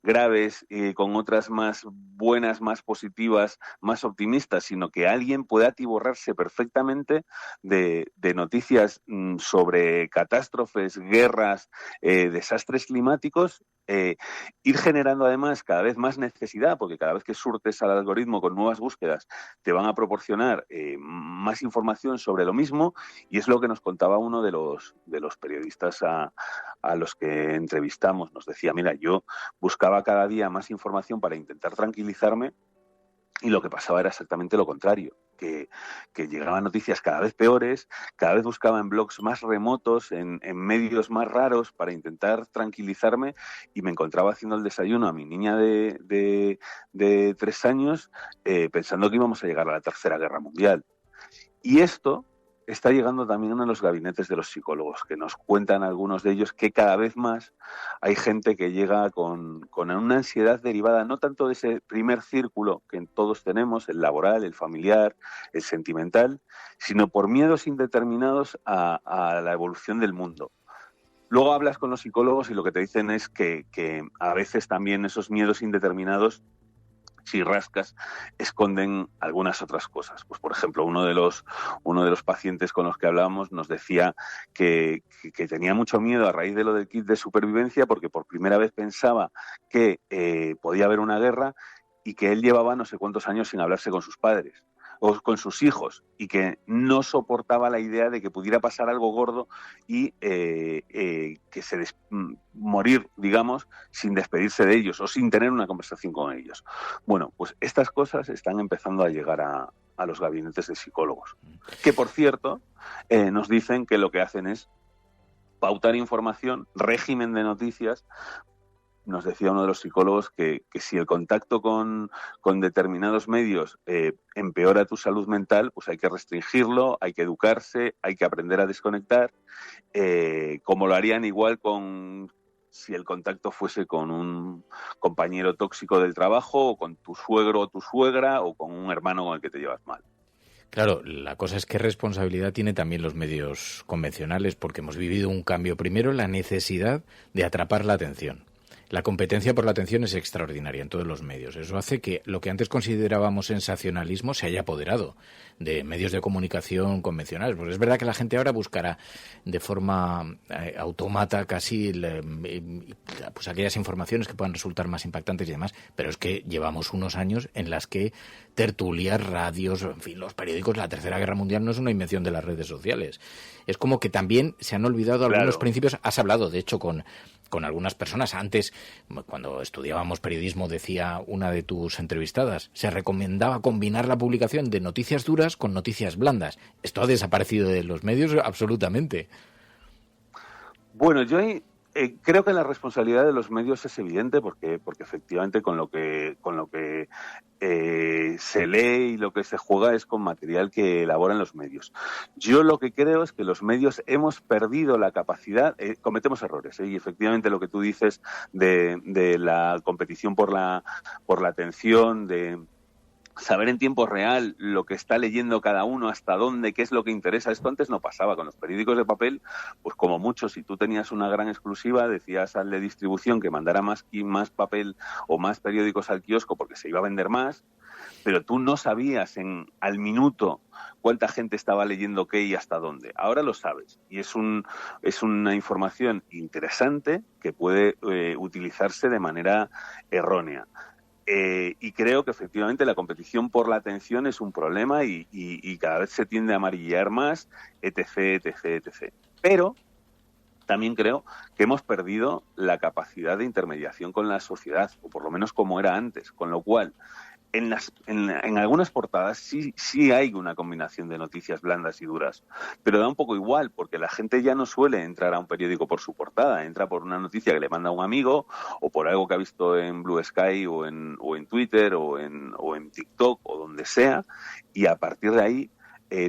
graves, con otras más buenas, más positivas, más optimistas, sino que alguien puede atiborrarse perfectamente de noticias sobre catástrofes, guerras, desastres climáticos, ir generando además cada vez más necesidad, porque cada vez que surtes al algoritmo con nuevas búsquedas te van a proporcionar más información sobre lo mismo, y es lo que nos contaba uno de los periodistas a los que entrevistamos. Nos decía, mira, yo buscaba cada día más información para intentar tranquilizarme, y lo que pasaba era exactamente lo contrario, que llegaban noticias cada vez peores, cada vez buscaba en blogs más remotos, en medios más raros para intentar tranquilizarme, y me encontraba haciendo el desayuno a mi niña de 3 años pensando que íbamos a llegar a la Tercera Guerra Mundial. Y esto está llegando también a los gabinetes de los psicólogos, que nos cuentan algunos de ellos que cada vez más hay gente que llega con una ansiedad derivada no tanto de ese primer círculo que todos tenemos, el laboral, el familiar, el sentimental, sino por miedos indeterminados a la evolución del mundo. Luego hablas con los psicólogos y lo que te dicen es que a veces también esos miedos indeterminados, si rascas, esconden algunas otras cosas. Pues, por ejemplo, uno de los pacientes con los que hablábamos nos decía que tenía mucho miedo a raíz de lo del kit de supervivencia, porque por primera vez pensaba que podía haber una guerra, y que él llevaba no sé cuántos años sin hablarse con sus padres o con sus hijos, y que no soportaba la idea de que pudiera pasar algo gordo y morir, digamos, sin despedirse de ellos o sin tener una conversación con ellos. Bueno, pues estas cosas están empezando a llegar a los gabinetes de psicólogos, que, por cierto, nos dicen que lo que hacen es pautar información, régimen de noticias. Nos decía uno de los psicólogos que si el contacto con determinados medios empeora tu salud mental, pues hay que restringirlo, hay que educarse, hay que aprender a desconectar, como lo harían igual si el contacto fuese con un compañero tóxico del trabajo, o con tu suegro o tu suegra, o con un hermano con el que te llevas mal. Claro, la cosa es que responsabilidad tiene también los medios convencionales, porque hemos vivido un cambio. Primero, la necesidad de atrapar la atención. La competencia por la atención es extraordinaria en todos los medios. Eso hace que lo que antes considerábamos sensacionalismo se haya apoderado de medios de comunicación convencionales. Pues es verdad que la gente ahora buscará de forma automata casi pues aquellas informaciones que puedan resultar más impactantes y demás, pero es que llevamos unos años en las que tertulias, radios, en fin, los periódicos, la Tercera Guerra Mundial no es una invención de las redes sociales. Es como que también se han olvidado algunos principios. Has hablado, de hecho, con algunas personas. Antes, cuando estudiábamos periodismo, decía una de tus entrevistadas, se recomendaba combinar la publicación de noticias duras con noticias blandas. Esto ha desaparecido de los medios absolutamente. Bueno, yo creo que la responsabilidad de los medios es evidente, porque efectivamente con lo que se lee y lo que se juega es con material que elaboran los medios. Yo lo que creo es que los medios hemos perdido la capacidad, cometemos errores, y efectivamente lo que tú dices de la competición por la atención, de saber en tiempo real lo que está leyendo cada uno, hasta dónde, qué es lo que interesa. Esto antes no pasaba con los periódicos de papel. Pues como mucho, si tú tenías una gran exclusiva, decías al de distribución que mandara más papel o más periódicos al kiosco porque se iba a vender más, pero tú no sabías al minuto cuánta gente estaba leyendo qué y hasta dónde. Ahora lo sabes, y es una información interesante que puede utilizarse de manera errónea. Y creo que efectivamente la competición por la atención es un problema, y cada vez se tiende a amarillear más, etc. Pero también creo que hemos perdido la capacidad de intermediación con la sociedad, o por lo menos como era antes, con lo cual en algunas portadas sí hay una combinación de noticias blandas y duras, pero da un poco igual, porque la gente ya no suele entrar a un periódico por su portada, entra por una noticia que le manda un amigo, o por algo que ha visto en Blue Sky o en Twitter o en TikTok o donde sea, y a partir de ahí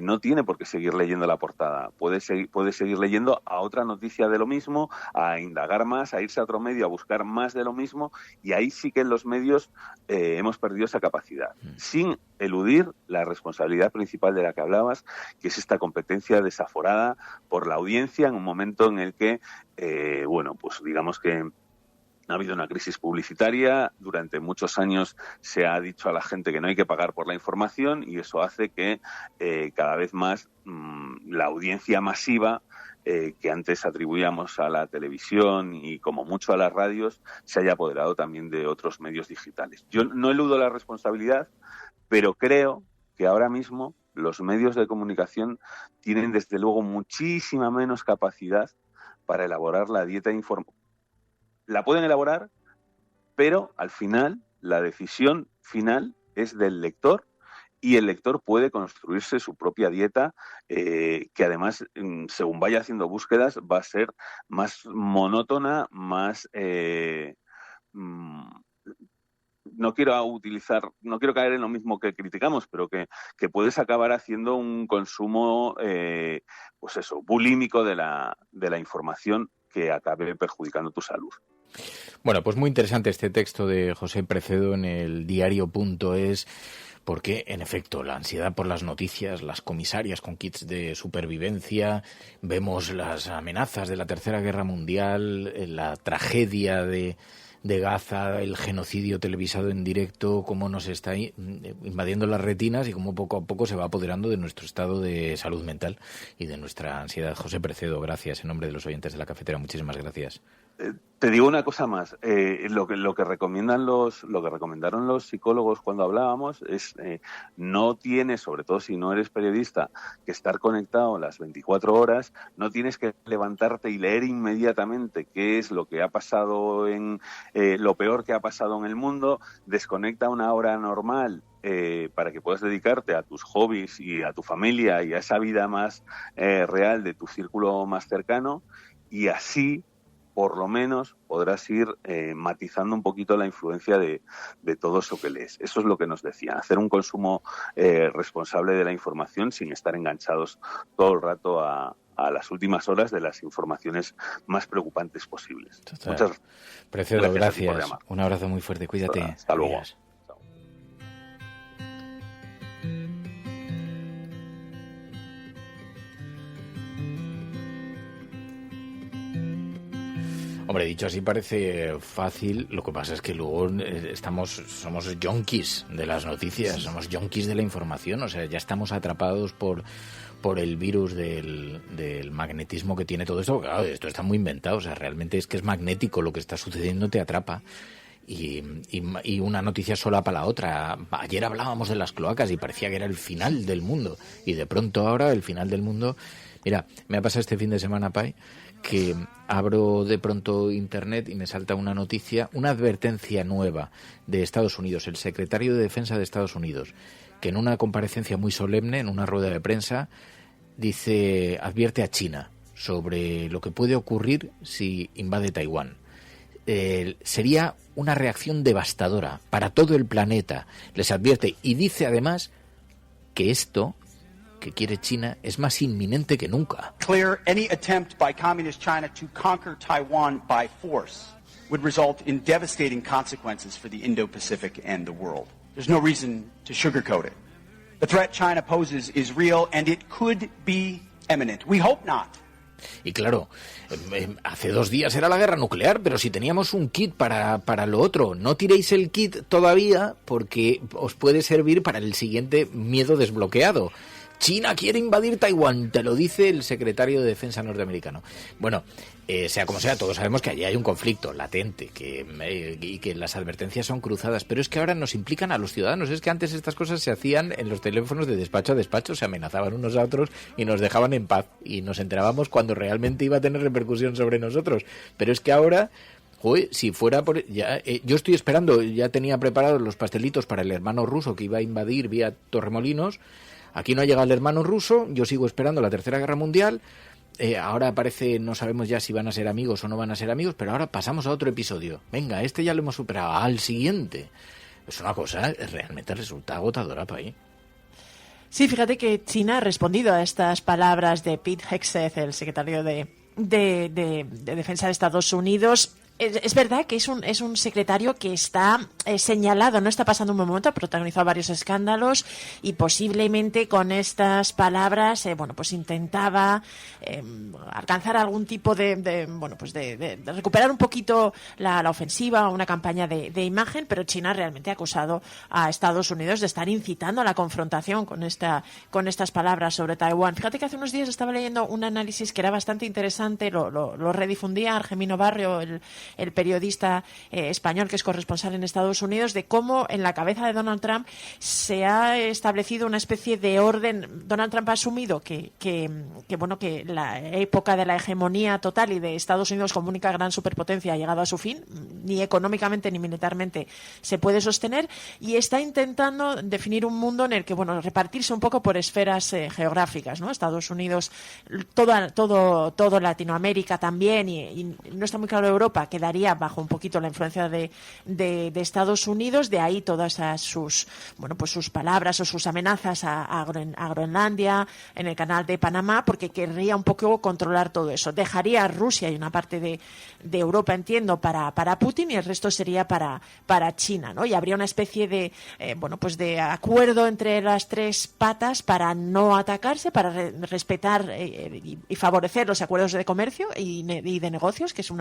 no tiene por qué seguir leyendo la portada. Puede seguir leyendo a otra noticia de lo mismo, a indagar más, a irse a otro medio, a buscar más de lo mismo, y ahí sí que en los medios hemos perdido esa capacidad, sin eludir la responsabilidad principal de la que hablabas, que es esta competencia desaforada por la audiencia en un momento en el que, pues digamos que ha habido una crisis publicitaria, durante muchos años se ha dicho a la gente que no hay que pagar por la información y eso hace que cada vez más la audiencia masiva que antes atribuíamos a la televisión y como mucho a las radios se haya apoderado también de otros medios digitales. Yo no eludo la responsabilidad, pero creo que ahora mismo los medios de comunicación tienen desde luego muchísima menos capacidad para elaborar la dieta informativa. La pueden elaborar, pero al final la decisión final es del lector y el lector puede construirse su propia dieta que además, según vaya haciendo búsquedas, va a ser más monótona, más... no quiero caer en lo mismo que criticamos, pero que puedes acabar haciendo un consumo, pues eso, bulímico de la información que acabe perjudicando tu salud. Bueno, pues muy interesante este texto de José Precedo en el diario.es, porque, en efecto, la ansiedad por las noticias, las comisarias con kits de supervivencia, vemos las amenazas de la Tercera Guerra Mundial, la tragedia de Gaza, el genocidio televisado en directo, cómo nos está invadiendo las retinas y cómo poco a poco se va apoderando de nuestro estado de salud mental y de nuestra ansiedad. José Precedo, gracias. En nombre de los oyentes de La Cafetera, muchísimas gracias. Te digo una cosa más. Lo que recomendaron los psicólogos cuando hablábamos es no tienes, sobre todo si no eres periodista, que estar conectado las 24 horas. No tienes que levantarte y leer inmediatamente qué es lo que ha pasado lo peor que ha pasado en el mundo. Desconecta una hora normal para que puedas dedicarte a tus hobbies y a tu familia y a esa vida más real de tu círculo más cercano, y así por lo menos podrás ir matizando un poquito la influencia de todo eso que lees. Eso es lo que nos decían, hacer un consumo responsable de la información sin estar enganchados todo el rato a las últimas horas de las informaciones más preocupantes posibles. Total. Muchas Precedo, gracias. Un abrazo muy fuerte, cuídate. Hasta luego. Adiós. Hombre, dicho así parece fácil, lo que pasa es que luego somos yonkis de las noticias, somos yonkis de la información, o sea, ya estamos atrapados por el virus del magnetismo que tiene todo esto. Claro, esto está muy inventado, o sea, realmente es que es magnético, lo que está sucediendo te atrapa. Y una noticia solapa la otra. Ayer hablábamos de las cloacas y parecía que era el final del mundo, y de pronto ahora el final del mundo... Mira, me ha pasado este fin de semana, Pai, que abro de pronto internet y me salta una noticia, una advertencia nueva de Estados Unidos, el secretario de Defensa de Estados Unidos, que en una comparecencia muy solemne, en una rueda de prensa, advierte a China sobre lo que puede ocurrir si invade Taiwán. Sería una reacción devastadora para todo el planeta, les advierte, y dice además que esto que quiere China es más inminente que nunca. Clear, any attempt by communist China to conquer Taiwan by force would result in devastating consequences for the Indo-Pacific and the world. There's no reason to sugarcoat it. The threat China poses is real and it could be imminent. We hope not. Y claro, hace 2 días era la guerra nuclear, pero si teníamos un kit para lo otro, no tiréis el kit todavía porque os puede servir para el siguiente miedo desbloqueado. China quiere invadir Taiwán, te lo dice el secretario de Defensa norteamericano. Bueno, sea como sea, todos sabemos que allí hay un conflicto latente y que las advertencias son cruzadas, pero es que ahora nos implican a los ciudadanos. Es que antes estas cosas se hacían en los teléfonos de despacho a despacho, se amenazaban unos a otros y nos dejaban en paz y nos enterábamos cuando realmente iba a tener repercusión sobre nosotros. Pero es que ahora... Joder, si fuera por... yo estoy esperando, ya tenía preparados los pastelitos para el hermano ruso que iba a invadir vía Torremolinos. Aquí no ha llegado el hermano ruso, yo sigo esperando la Tercera Guerra Mundial. Ahora parece, no sabemos ya si van a ser amigos o no van a ser amigos, pero ahora pasamos a otro episodio. Venga, este ya lo hemos superado, al siguiente. Es una cosa, realmente resulta agotadora para ahí. Sí, fíjate que China ha respondido a estas palabras de Pete Hegseth, el secretario de Defensa de Estados Unidos. Es verdad que es un secretario que está señalado, no está pasando un buen momento, ha protagonizado varios escándalos y posiblemente con estas palabras, pues intentaba alcanzar algún tipo de recuperar un poquito la ofensiva, una campaña de imagen, pero China realmente ha acusado a Estados Unidos de estar incitando a la confrontación con estas palabras sobre Taiwán. Fíjate que hace unos días estaba leyendo un análisis que era bastante interesante, lo redifundía Argemino Barrio, el periodista español que es corresponsal en Estados Unidos, de cómo en la cabeza de Donald Trump se ha establecido una especie de orden. Donald Trump ha asumido que la época de la hegemonía total y de Estados Unidos como única gran superpotencia ha llegado a su fin, ni económicamente ni militarmente se puede sostener, y está intentando definir un mundo en el que repartirse un poco por esferas geográficas, ¿no? Estados Unidos, todo Latinoamérica también, y no está muy claro Europa, quedaría bajo un poquito la influencia de Estados Unidos. De ahí todas sus palabras o sus amenazas a Groenlandia, en el canal de Panamá, porque querría un poco controlar todo eso. Dejaría a Rusia y una parte de Europa, entiendo, para Putin, y el resto sería para China, ¿no? Y habría una especie de de acuerdo entre las tres patas para no atacarse, para respetar y favorecer los acuerdos de comercio y de negocios, que es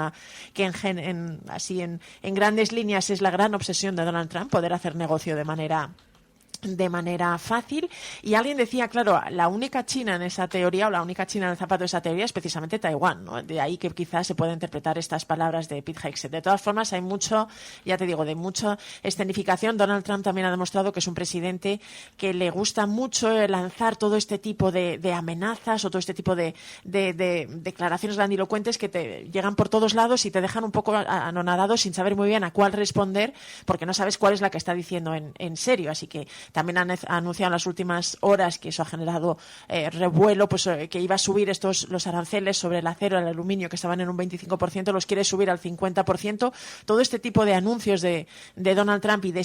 en grandes líneas es la gran obsesión de Donald Trump, poder hacer negocio de manera fácil. Y alguien decía, claro, la única China en esa teoría, o la única China en el zapato de esa teoría, es precisamente Taiwán, ¿no? De ahí que quizás se pueda interpretar estas palabras de Pete Hegseth. De todas formas, hay mucho, ya te digo, de mucha escenificación. Donald Trump también ha demostrado que es un presidente que le gusta mucho lanzar todo este tipo de amenazas o todo este tipo de declaraciones grandilocuentes que te llegan por todos lados y te dejan un poco anonadado sin saber muy bien a cuál responder, porque no sabes cuál es la que está diciendo en serio. Así que también han anunciado en las últimas horas que eso ha generado revuelo, que iba a subir los aranceles sobre el acero y el aluminio, que estaban en un 25%, los quiere subir al 50%. Todo este tipo de anuncios de Donald Trump y de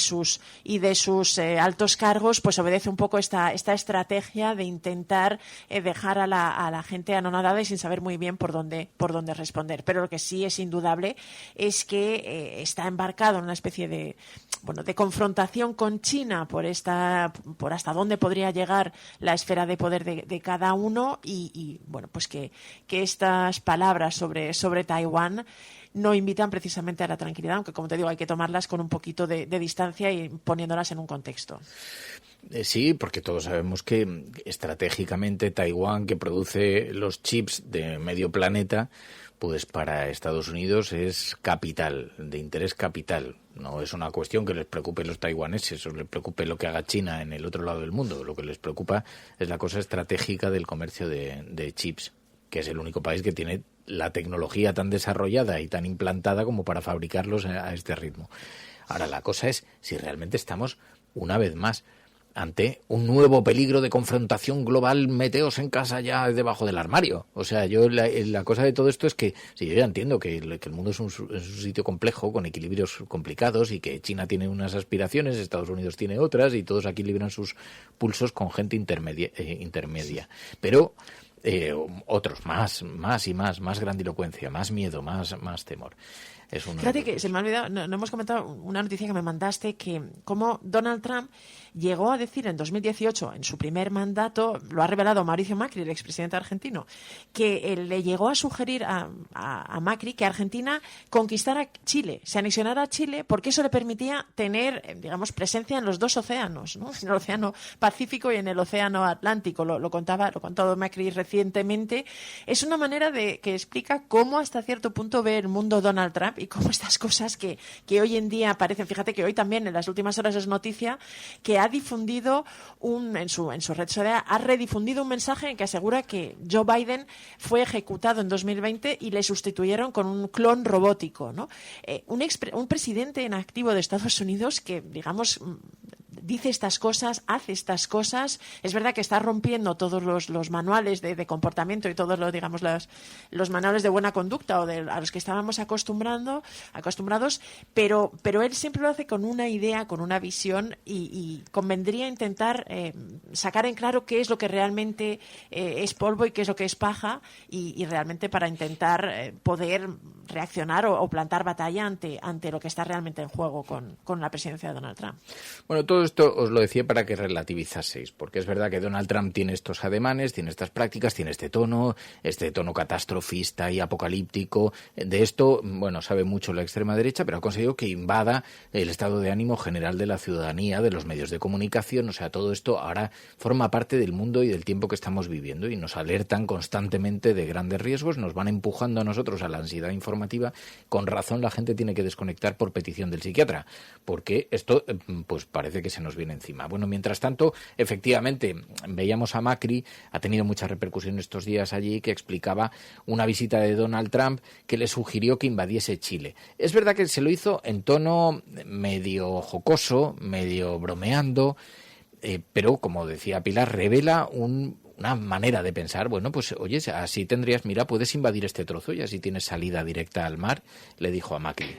sus altos cargos, pues obedece un poco esta estrategia de intentar dejar a la gente anonadada y sin saber muy bien por dónde responder. Pero lo que sí es indudable es que está embarcado en una especie de confrontación con China por hasta dónde podría llegar la esfera de poder de cada uno, y que estas palabras sobre Taiwán no invitan precisamente a la tranquilidad, aunque, como te digo, hay que tomarlas con un poquito de distancia y poniéndolas en un contexto. Sí, porque todos sabemos que estratégicamente Taiwán, que produce los chips de medio planeta, pues para Estados Unidos es capital, de interés capital. No es una cuestión que les preocupe a los taiwaneses o les preocupe lo que haga China en el otro lado del mundo. Lo que les preocupa es la cosa estratégica del comercio de chips, que es el único país que tiene la tecnología tan desarrollada y tan implantada como para fabricarlos a este ritmo. Ahora, la cosa es si realmente estamos, una vez más, ante un nuevo peligro de confrontación global, meteos en casa ya debajo del armario. O sea, la cosa de todo esto es que, sí, yo ya entiendo que el mundo es un sitio complejo, con equilibrios complicados, y que China tiene unas aspiraciones, Estados Unidos tiene otras, y todos aquí libran sus pulsos con gente intermedia. Pero otros, más grandilocuencia, más miedo, más temor. Fíjate que se me ha olvidado, no hemos comentado una noticia que me mandaste, que como Donald Trump llegó a decir en 2018, en su primer mandato, lo ha revelado Mauricio Macri, el expresidente argentino, que le llegó a sugerir a Macri que Argentina conquistara Chile, se anexionara a Chile, porque eso le permitía tener, presencia en los dos océanos, ¿no? En el océano Pacífico y en el océano Atlántico. Lo contado Macri recientemente. Es una manera que explica cómo hasta cierto punto ve el mundo Donald Trump y cómo estas cosas que hoy en día aparecen. Fíjate que hoy también, en las últimas horas, es noticia que ha difundido en su red social, ha redifundido un mensaje en que asegura que Joe Biden fue ejecutado en 2020 y le sustituyeron con un clon robótico, ¿no? Un presidente en activo de Estados Unidos que, dice estas cosas, hace estas cosas. Es verdad que está rompiendo todos los manuales de comportamiento y todos los manuales de buena conducta a los que estábamos acostumbrados, pero él siempre lo hace con una idea, con una visión, y convendría intentar sacar en claro qué es lo que realmente es polvo y qué es lo que es paja, y realmente para intentar poder reaccionar o plantar batalla ante lo que está realmente en juego con la presidencia de Donald Trump. Bueno, todo esto os lo decía para que relativizaseis, porque es verdad que Donald Trump tiene estos ademanes, tiene estas prácticas, tiene este tono catastrofista y apocalíptico. De esto, bueno, sabe mucho la extrema derecha, pero ha conseguido que invada el estado de ánimo general de la ciudadanía, de los medios de comunicación. O sea, todo esto ahora forma parte del mundo y del tiempo que estamos viviendo y nos alertan constantemente de grandes riesgos, nos van empujando a nosotros a la ansiedad informativa. Con razón la gente tiene que desconectar por petición del psiquiatra, porque esto pues parece que se nos viene encima. Bueno, mientras tanto, efectivamente, veíamos a Macri, ha tenido mucha repercusión estos días allí, que explicaba una visita de Donald Trump que le sugirió que invadiese Chile. Es verdad que se lo hizo en tono medio jocoso, medio bromeando, pero, como decía Pilar, revela una manera de pensar. Bueno, pues oye, así tendrías, mira, puedes invadir este trozo y así tienes salida directa al mar, le dijo a Macri.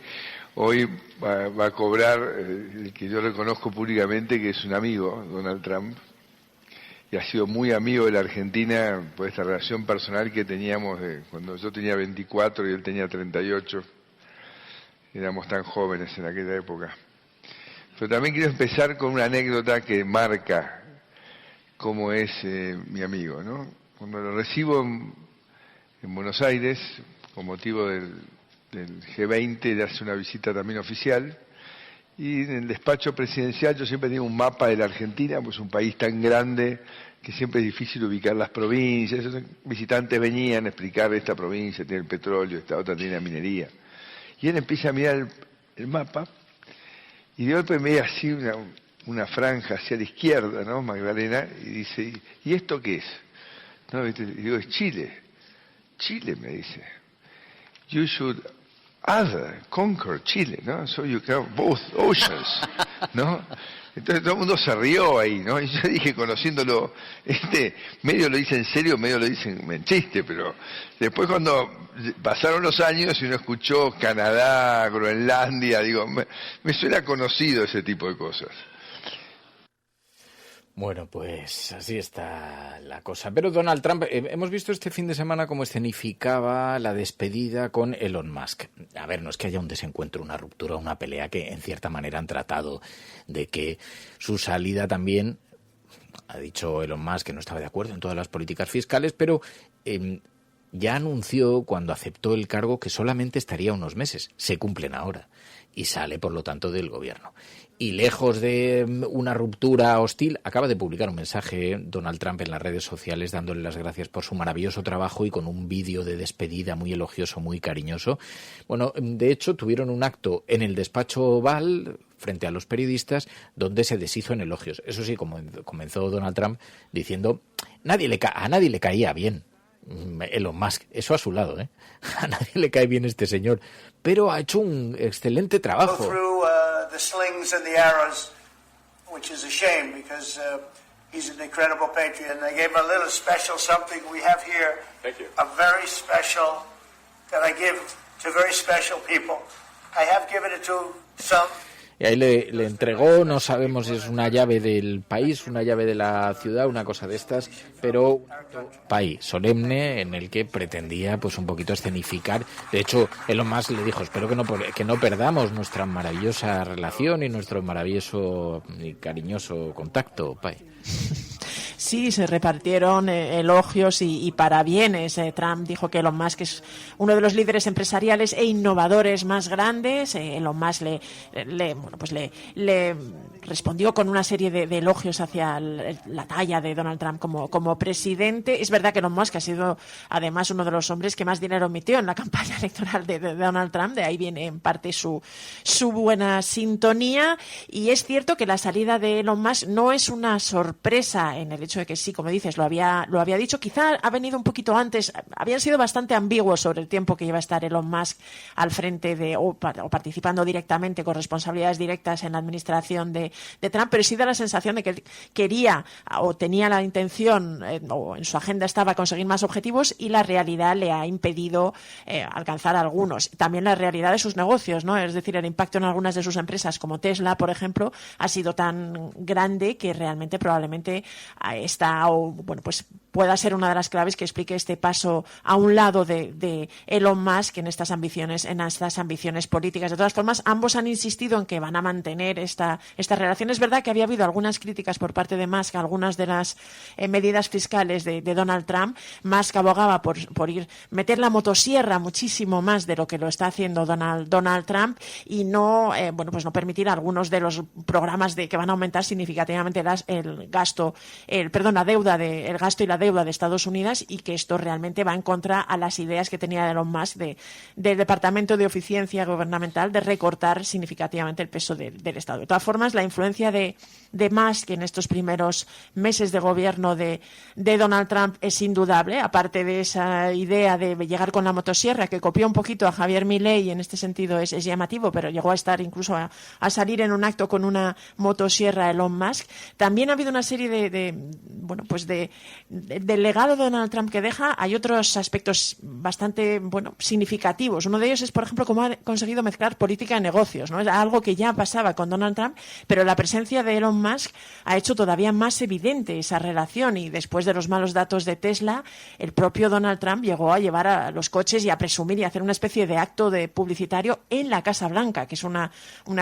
Hoy va a cobrar el que yo reconozco públicamente que es un amigo, Donald Trump, y ha sido muy amigo de la Argentina por esta relación personal que teníamos cuando yo tenía 24 y él tenía 38. Éramos tan jóvenes en aquella época. Pero también quiero empezar con una anécdota que marca cómo es mi amigo, ¿no? Cuando lo recibo en Buenos Aires, con motivo del G20, le hace una visita también oficial, y en el despacho presidencial yo siempre tengo un mapa de la Argentina, pues un país tan grande que siempre es difícil ubicar las provincias. Esos visitantes venían a explicar: esta provincia tiene el petróleo, esta otra tiene la minería. Y él empieza a mirar el mapa, y de golpe me ve así una franja hacia la izquierda, ¿no, Magdalena? Y dice: ¿y esto qué es? No, y digo: es Chile. Chile, me dice. You should conquer Chile, ¿no? So you can both oceans, ¿no? Entonces todo el mundo se rió ahí, ¿no? Y yo dije, conociéndolo, medio lo dice en serio, medio lo dice en chiste, pero después cuando pasaron los años y uno escuchó Canadá, Groenlandia, digo, me suena conocido ese tipo de cosas. Bueno, pues así está la cosa. Pero Donald Trump, hemos visto este fin de semana cómo escenificaba la despedida con Elon Musk. A ver, no es que haya un desencuentro, una ruptura, una pelea, que en cierta manera han tratado de que su salida también, ha dicho Elon Musk que no estaba de acuerdo en todas las políticas fiscales, pero ya anunció cuando aceptó el cargo que solamente estaría unos meses. Se cumplen ahora y sale, por lo tanto, del gobierno. Y lejos de una ruptura hostil, acaba de publicar un mensaje Donald Trump en las redes sociales dándole las gracias por su maravilloso trabajo y con un vídeo de despedida muy elogioso, muy cariñoso. Bueno, de hecho, tuvieron un acto en el despacho Oval frente a los periodistas donde se deshizo en elogios. Eso sí, comenzó Donald Trump diciendo: a nadie le caía bien Elon Musk, eso a su lado, ¿eh? A nadie le cae bien este señor, pero ha hecho un excelente trabajo. The slings and the arrows, which is a shame because he's an incredible patriot. And I gave him a little special something we have here. Thank you. A very special that I give to very special people. I have given it to some. Y ahí le entregó, no sabemos si es una llave del país, una llave de la ciudad, una cosa de estas, pero país solemne en el que pretendía pues un poquito escenificar. De hecho, Elon Musk le dijo: espero que no perdamos nuestra maravillosa relación y nuestro maravilloso y cariñoso contacto, Pai. Sí, se repartieron elogios y parabienes. Trump dijo que Elon Musk es uno de los líderes empresariales e innovadores más grandes. Elon Musk le respondió con una serie de elogios hacia la talla de Donald Trump como presidente. Es verdad que Elon Musk ha sido además uno de los hombres que más dinero emitió en la campaña electoral de Donald Trump. De ahí viene en parte su buena sintonía. Y es cierto que la salida de Elon Musk no es una sorpresa en el hecho de que sí, como dices, lo había dicho. Quizá ha venido un poquito antes. Habían sido bastante ambiguos sobre el tiempo que iba a estar Elon Musk al frente o participando directamente con responsabilidades directas en la administración de Trump, pero sí da la sensación de que él quería o tenía la intención o en su agenda estaba conseguir más objetivos, y la realidad le ha impedido alcanzar algunos. También la realidad de sus negocios, ¿no? Es decir, el impacto en algunas de sus empresas como Tesla, por ejemplo, ha sido tan grande que realmente probablemente está pueda ser una de las claves que explique este paso a un lado de Elon Musk en estas ambiciones políticas. De todas formas, ambos han insistido en que van a mantener esta relación. Es verdad que había habido algunas críticas por parte de Musk a algunas de las medidas fiscales de Donald Trump. Musk abogaba por meter la motosierra muchísimo más de lo que lo está haciendo Donald Trump y no permitir algunos de los programas que van a aumentar significativamente el gasto y la deuda de Estados Unidos, y que esto realmente va en contra a las ideas que tenía Elon Musk del Departamento de Eficiencia Gubernamental de recortar significativamente el peso del Estado. De todas formas, la influencia de Musk en estos primeros meses de gobierno de Donald Trump es indudable, aparte de esa idea de llegar con la motosierra que copió un poquito a Javier Milei, y en este sentido es llamativo, pero llegó a estar incluso a salir en un acto con una motosierra Elon Musk. También ha habido una serie del legado de Donald Trump que deja. Hay otros aspectos bastante significativos. Uno de ellos es, por ejemplo, cómo ha conseguido mezclar política y negocios, ¿no? Es algo que ya pasaba con Donald Trump, pero la presencia de Elon Musk ha hecho todavía más evidente esa relación, y después de los malos datos de Tesla, el propio Donald Trump llegó a llevar a los coches y a presumir y a hacer una especie de acto publicitario en la Casa Blanca, que es una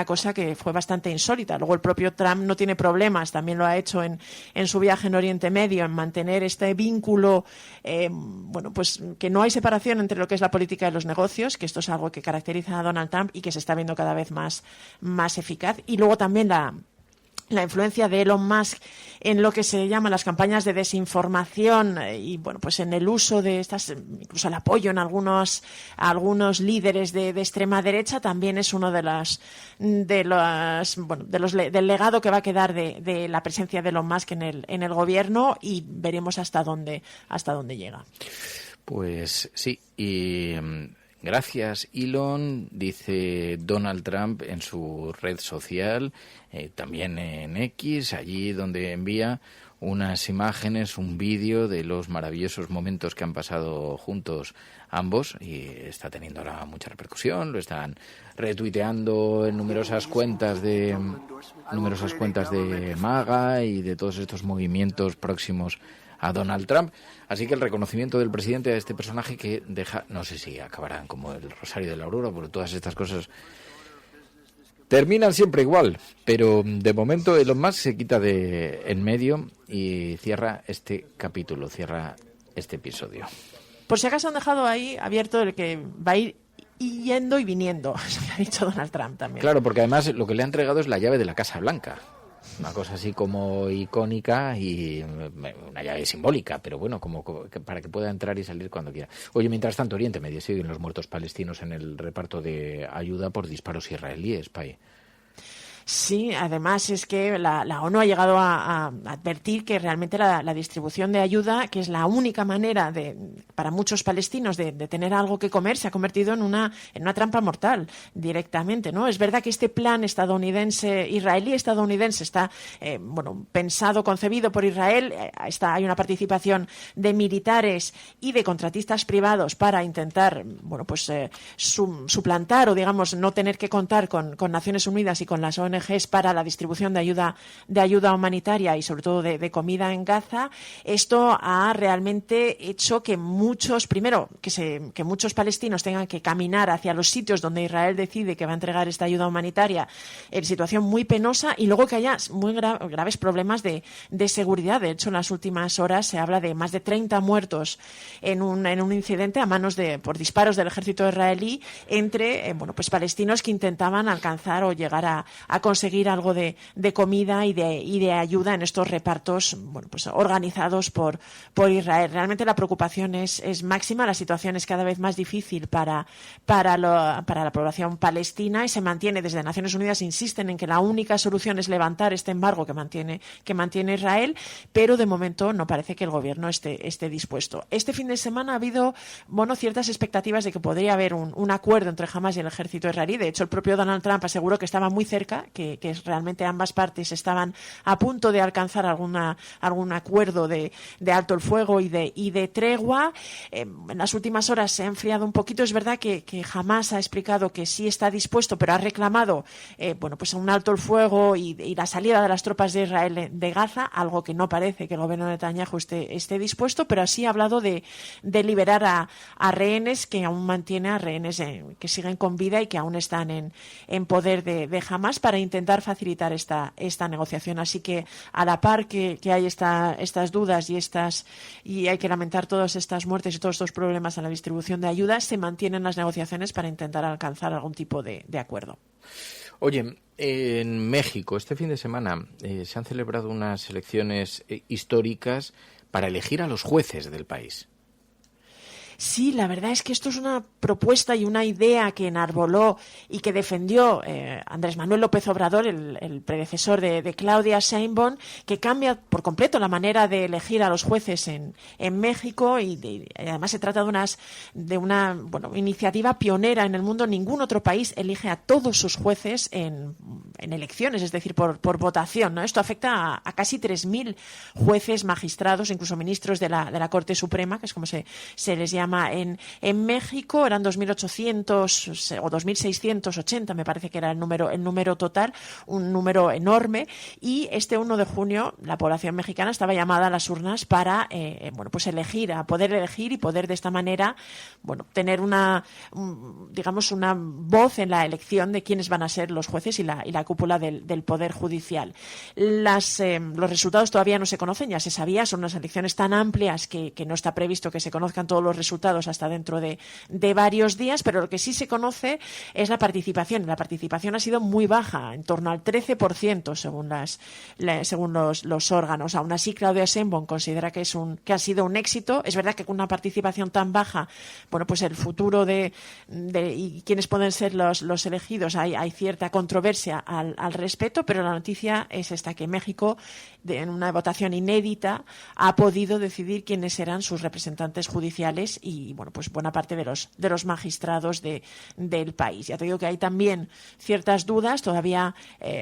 cosa que fue bastante insólita. Luego el propio Trump no tiene problemas, también lo ha hecho en su viaje en Oriente Medio, en mantener este vínculo, que no hay separación entre lo que es la política y los negocios, que esto es algo que caracteriza a Donald Trump y que se está viendo cada vez más eficaz. Y luego también la influencia de Elon Musk en lo que se llaman las campañas de desinformación y en el uso de estas, incluso el apoyo en algunos líderes de extrema derecha, también es uno del legado que va a quedar de la presencia de Elon Musk en el gobierno, y veremos hasta dónde llega. Pues sí, y gracias, Elon, dice Donald Trump en su red social, también en X, allí donde envía unas imágenes, un vídeo de los maravillosos momentos que han pasado juntos ambos, y está teniendo ahora mucha repercusión. Lo están retuiteando en numerosas cuentas de MAGA y de todos estos movimientos próximos a Donald Trump. Así que el reconocimiento del presidente a este personaje que deja, no sé si acabarán como el Rosario de la Aurora, porque todas estas cosas terminan siempre igual, pero de momento Elon Musk se quita de en medio y cierra este capítulo, cierra este episodio. Por si acaso han dejado ahí abierto el que va a ir yendo y viniendo, eso me ha dicho Donald Trump también. Claro, porque además lo que le ha entregado es la llave de la Casa Blanca. Una cosa así como icónica y una llave simbólica, pero como para que pueda entrar y salir cuando quiera. Oye, mientras tanto, Oriente Medio, siguen los muertos palestinos en el reparto de ayuda por disparos israelíes, Pai. Sí, además es que la ONU ha llegado a advertir que realmente la distribución de ayuda, que es la única manera para muchos palestinos de tener algo que comer, se ha convertido en una trampa mortal directamente, ¿no? Es verdad que este plan israelí-estadounidense está pensado, concebido por Israel. Hay una participación de militares y de contratistas privados para intentar suplantar o no tener que contar con Naciones Unidas y con las ONGs para la distribución de ayuda humanitaria y sobre todo de comida en Gaza. Esto ha realmente hecho que muchos palestinos tengan que caminar hacia los sitios donde Israel decide que va a entregar esta ayuda humanitaria en situación muy penosa, y luego que haya muy graves problemas de seguridad. De hecho, en las últimas horas se habla de más de 30 muertos en un incidente por disparos del ejército israelí entre palestinos que intentaban alcanzar o llegar a conseguir algo de comida y de ayuda en estos repartos organizados por Israel. Realmente la preocupación es máxima, la situación es cada vez más difícil para la población palestina, y se mantiene desde Naciones Unidas, insisten en que la única solución es levantar este embargo que mantiene Israel, pero de momento no parece que el gobierno esté dispuesto. Este fin de semana ha habido ciertas expectativas de que podría haber un acuerdo entre Hamas y el ejército israelí. De hecho, el propio Donald Trump aseguró que estaba muy cerca, que realmente ambas partes estaban a punto de alcanzar algún acuerdo de alto el fuego y de tregua. En las últimas horas se ha enfriado un poquito. Es verdad que Hamás ha explicado que sí está dispuesto, pero ha reclamado pues un alto el fuego y la salida de las tropas de Israel de Gaza, algo que no parece que el gobierno de Netanyahu esté dispuesto, pero sí ha hablado de liberar a rehenes, que aún mantiene a rehenes que siguen con vida y que aún están en poder de Hamás, para intentar facilitar esta negociación. Así que a la par que hay estas dudas y hay que lamentar todas estas muertes y todos estos problemas en la distribución de ayuda, se mantienen las negociaciones para intentar alcanzar algún tipo de acuerdo. Oye, en México este fin de semana se han celebrado unas elecciones históricas para elegir a los jueces del país. Sí, la verdad es que esto es una propuesta y una idea que enarboló y que defendió Andrés Manuel López Obrador, el predecesor de Claudia Sheinbaum, que cambia por completo la manera de elegir a los jueces en México y además se trata de una iniciativa pionera en el mundo. Ningún otro país elige a todos sus jueces en elecciones, es decir, por votación, ¿no? Esto afecta a casi 3.000 jueces, magistrados, incluso ministros de la Corte Suprema, que es como se les llama en México. Eran 2.800 o 2.680, me parece que era el número total, un número enorme. Y este 1 de junio la población mexicana estaba llamada a las urnas para elegir, a poder elegir y poder de esta manera tener una voz en la elección de quiénes van a ser los jueces y la cúpula del Poder Judicial. Los resultados todavía no se conocen, ya se sabía, son unas elecciones tan amplias que no está previsto que se conozcan todos los resultados hasta dentro de varios días, pero lo que sí se conoce es la participación. La participación ha sido muy baja, en torno al 13% según los órganos. Aún así, Claudia Sheinbaum considera que ha sido un éxito. Es verdad que con una participación tan baja, pues el futuro y quiénes pueden ser los elegidos, hay cierta controversia al respecto, pero la noticia es esta, que México, en una votación inédita, ha podido decidir quiénes serán sus representantes judiciales y buena parte de los magistrados del país. Ya te digo que hay también ciertas dudas, todavía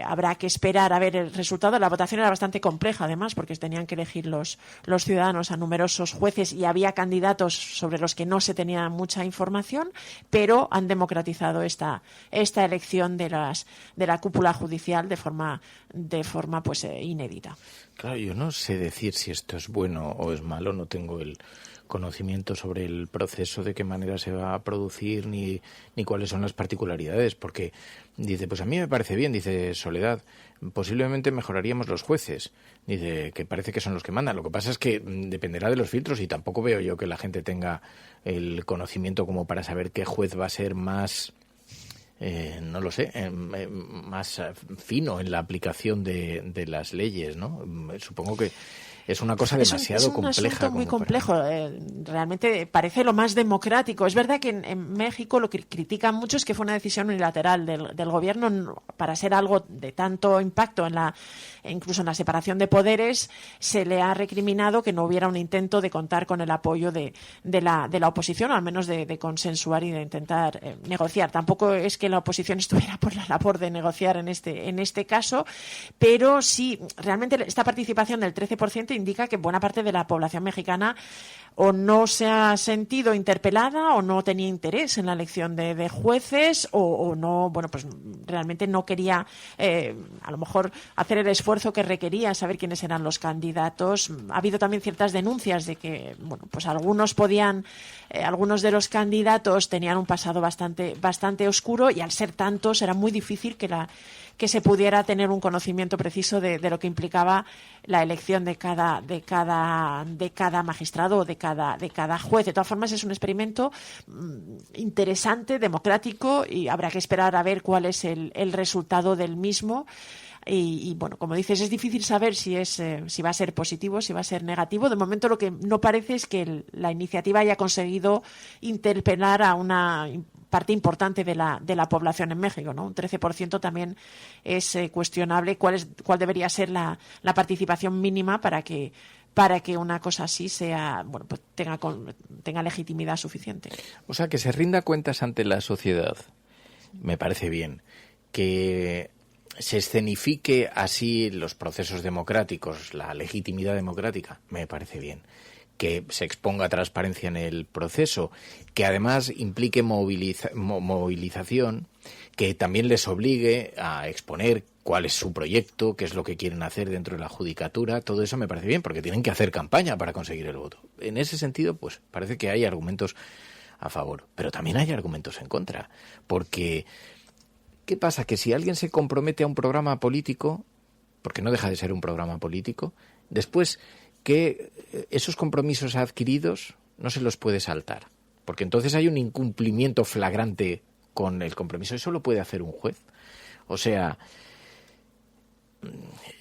habrá que esperar a ver el resultado. La votación era bastante compleja, además, porque tenían que elegir los ciudadanos a numerosos jueces y había candidatos sobre los que no se tenía mucha información, pero han democratizado esta elección de la cúpula judicial de forma inédita. Claro, yo no sé decir si esto es bueno o es malo, no tengo el conocimiento sobre el proceso, de qué manera se va a producir, ni cuáles son las particularidades, porque dice, pues a mí me parece bien, dice Soledad, posiblemente mejoraríamos los jueces, dice que parece que son los que mandan. Lo que pasa es que dependerá de los filtros y tampoco veo yo que la gente tenga el conocimiento como para saber qué juez va a ser más... no lo sé, más fino en la aplicación de las leyes, ¿no? Supongo que es una cosa demasiado compleja. Es un asunto muy complejo. Realmente parece lo más democrático. Es verdad que en México lo que critican mucho es que fue una decisión unilateral del gobierno para ser algo de tanto impacto incluso en la separación de poderes. Se le ha recriminado que no hubiera un intento de contar con el apoyo de la oposición, o al menos de consensuar y de intentar negociar. Tampoco es que la oposición estuviera por la labor de negociar en este caso, pero sí, realmente esta participación del 13% indica que buena parte de la población mexicana o no se ha sentido interpelada o no tenía interés en la elección de jueces o no, realmente no quería a lo mejor hacer el esfuerzo que requería saber quiénes eran los candidatos. Ha habido también ciertas denuncias de que algunos de los candidatos tenían un pasado bastante oscuro y al ser tantos era muy difícil que se pudiera tener un conocimiento preciso de lo que implicaba la elección de cada magistrado o de cada juez. De todas formas, es un experimento interesante, democrático, y habrá que esperar a ver cuál es el resultado del mismo. Y como dices, es difícil saber si va a ser positivo, si va a ser negativo. De momento lo que no parece es que la iniciativa haya conseguido interpelar a una parte importante de la población en México, ¿no? Un 13% también es cuestionable cuál debería ser la participación mínima para que una cosa así sea, tenga legitimidad suficiente. O sea, que se rinda cuentas ante la sociedad, me parece bien. Que se escenifique así los procesos democráticos, la legitimidad democrática, me parece bien. Que se exponga transparencia en el proceso, que además implique movilización, que también les obligue a exponer cuál es su proyecto, qué es lo que quieren hacer dentro de la judicatura. Todo eso me parece bien, porque tienen que hacer campaña para conseguir el voto. En ese sentido, pues parece que hay argumentos a favor, pero también hay argumentos en contra, porque ¿qué pasa? Que si alguien se compromete a un programa político, porque no deja de ser un programa político, después que esos compromisos adquiridos no se los puede saltar, porque entonces hay un incumplimiento flagrante con el compromiso. Eso lo puede hacer un juez. O sea,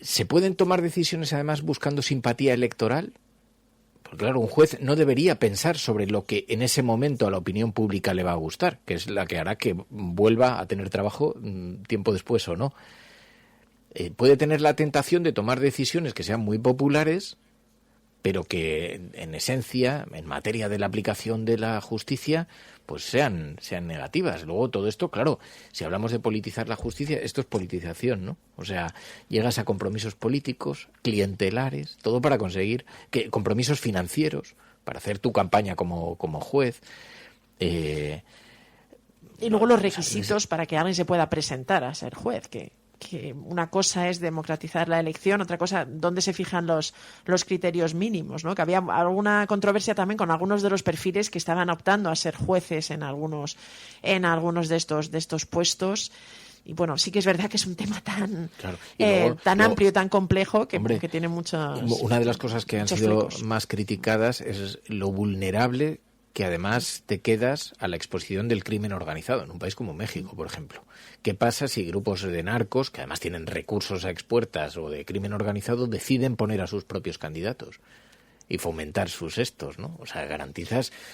¿se pueden tomar decisiones además buscando simpatía electoral? Porque claro, un juez no debería pensar sobre lo que en ese momento a la opinión pública le va a gustar, que es la que hará que vuelva a tener trabajo tiempo después o no. Puede tener la tentación de tomar decisiones que sean muy populares, pero que en esencia, en materia de la aplicación de la justicia, pues sean negativas. Luego todo esto, claro, si hablamos de politizar la justicia, esto es politización, ¿no? O sea, llegas a compromisos políticos, clientelares, todo para conseguir compromisos financieros, para hacer tu campaña como juez. Y luego los requisitos para que alguien se pueda presentar a ser juez, que una cosa es democratizar la elección, otra cosa, dónde se fijan los criterios mínimos, ¿no? Que había alguna controversia también con algunos de los perfiles que estaban optando a ser jueces en algunos de estos puestos. Y bueno, sí que es verdad que es un tema tan amplio y tan complejo que tiene muchas. Una de las cosas que han sido flecos. más criticadas es lo vulnerable que además te quedas a la exposición del crimen organizado en un país como México, por ejemplo. ¿Qué pasa si grupos de narcos, que además tienen recursos a expuertas, o de crimen organizado, deciden poner a sus propios candidatos y fomentar sus estos, ¿no? O sea,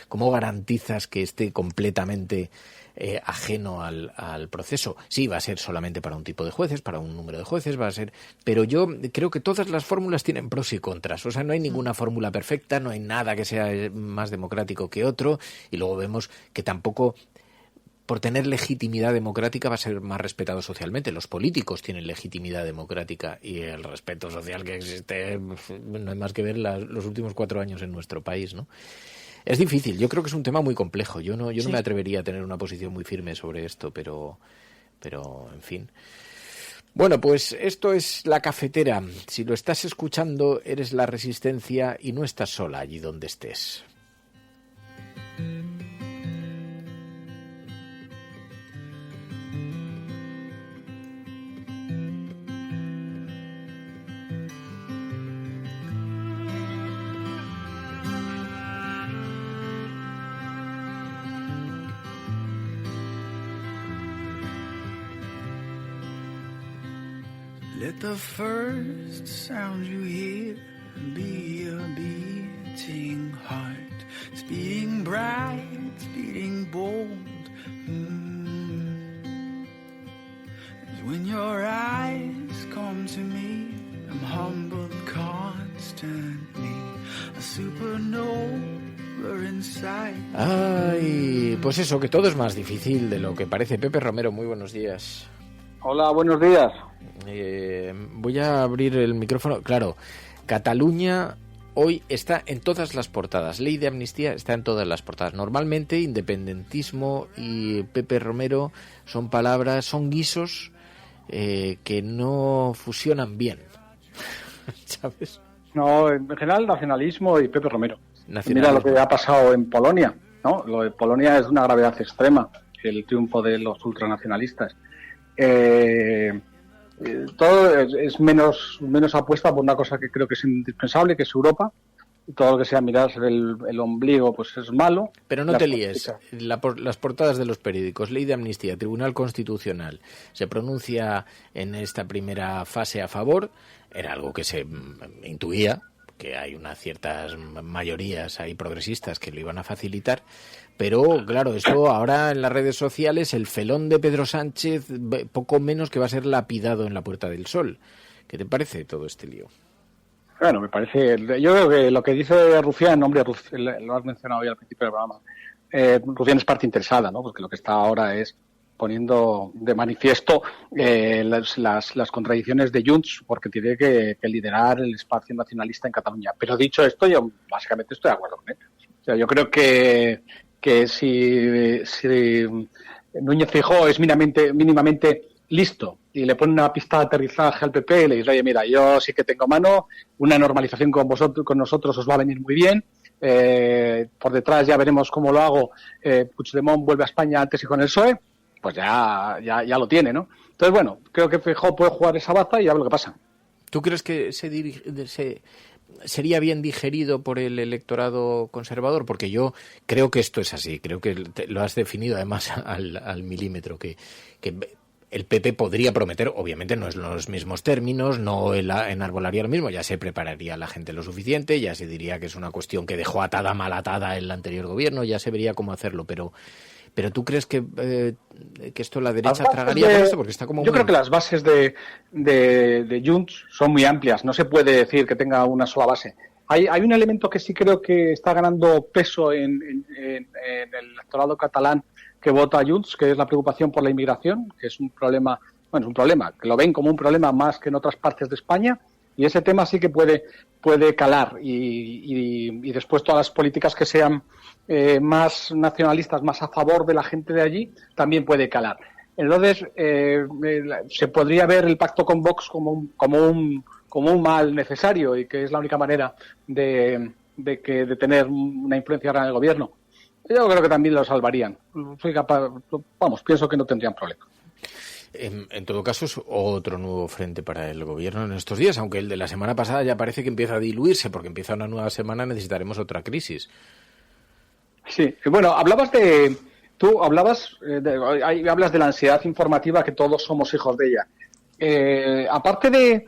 ¿cómo garantizas que esté completamente ajeno al proceso? Sí, va a ser solamente para un tipo de jueces, para un número de jueces, va a ser. Pero yo creo que todas las fórmulas tienen pros y contras. O sea, no hay ninguna fórmula perfecta, no hay nada que sea más democrático que otro, y luego vemos que tampoco, por tener legitimidad democrática, va a ser más respetado socialmente. Los políticos tienen legitimidad democrática, y el respeto social que existe no hay más que ver los últimos 4 años en nuestro país, ¿no? Es difícil, yo creo que es un tema muy complejo. Yo no me atrevería a tener una posición muy firme sobre esto, pero en fin. Bueno, pues esto es La Cafetera. Si lo estás escuchando, eres la Resistencia y no estás sola allí donde estés. Let the first sound you hear be a beating heart, speeding bright, speeding bold. As when your eyes come to me, I'm humbled constantly, a supernova inside. Ay, pues eso, que todo es más difícil de lo que parece. Pepe Romero, muy buenos días. Hola, buenos días. Voy a abrir el micrófono. Claro, Cataluña hoy está en todas las portadas. Ley de amnistía está en todas las portadas. Normalmente independentismo y Pepe Romero son palabras, son guisos que no fusionan bien. ¿Sabes? No, en general nacionalismo y Pepe Romero. Mira lo que ha pasado en Polonia, ¿no? Lo de Polonia es de una gravedad extrema, el triunfo de los ultranacionalistas. Todo es menos apuesta por una cosa que creo que es indispensable, que es Europa. Todo lo que sea mirarse el ombligo pues es malo. Pero no te líes. Las portadas de los periódicos, ley de amnistía, Tribunal Constitucional, se pronuncia en esta primera fase a favor. Era algo que se intuía, que hay unas ciertas mayorías ahí progresistas que lo iban a facilitar. Pero, claro, esto ahora en las redes sociales, el felón de Pedro Sánchez, poco menos que va a ser lapidado en la Puerta del Sol. ¿Qué te parece todo este lío? Bueno, me parece... Yo creo que lo que dice Rufián, hombre, lo has mencionado ya al principio del programa, Rufián es parte interesada, ¿no? Porque lo que está ahora es poniendo de manifiesto las contradicciones de Junts, porque tiene que liderar el espacio nacionalista en Cataluña. Pero dicho esto, yo básicamente estoy de acuerdo con él. O sea, yo creo que si Núñez Feijóo es mínimamente listo y le pone una pista de aterrizaje al PP y le dice, oye, mira, yo sí que tengo mano, una normalización con nosotros os va a venir muy bien, por detrás ya veremos cómo lo hago, Puigdemont vuelve a España antes y con el PSOE, pues ya lo tiene, ¿no? Entonces, bueno, creo que Feijóo puede jugar esa baza y a ver lo que pasa. ¿Tú crees que sería bien digerido por el electorado conservador? Porque yo creo que esto es así, creo que lo has definido además al milímetro, que el PP podría prometer, obviamente no es los mismos términos, no enarbolaría lo mismo, ya se prepararía la gente lo suficiente, ya se diría que es una cuestión que dejó mal atada el anterior gobierno, ya se vería cómo hacerlo, pero ¿tú crees que esto la derecha tragaría por esto? Porque está como creo que las bases de Junts son muy amplias, no se puede decir que tenga una sola base. Hay un elemento que sí creo que está ganando peso en el electorado catalán que vota a Junts, que es la preocupación por la inmigración, que es un problema, que lo ven como un problema más que en otras partes de España, y ese tema sí que puede calar, y después todas las políticas que sean más nacionalistas, más a favor de la gente de allí, también puede calar. Entonces, se podría ver el pacto con Vox como un mal necesario y que es la única manera de tener una influencia en el gobierno. Yo creo que también lo salvarían. Pienso que no tendrían problema. En todo caso, es otro nuevo frente para el gobierno en estos días, aunque el de la semana pasada ya parece que empieza a diluirse, porque empieza una nueva semana, necesitaremos otra crisis. Sí, bueno, hablas de la ansiedad informativa, que todos somos hijos de ella. Aparte de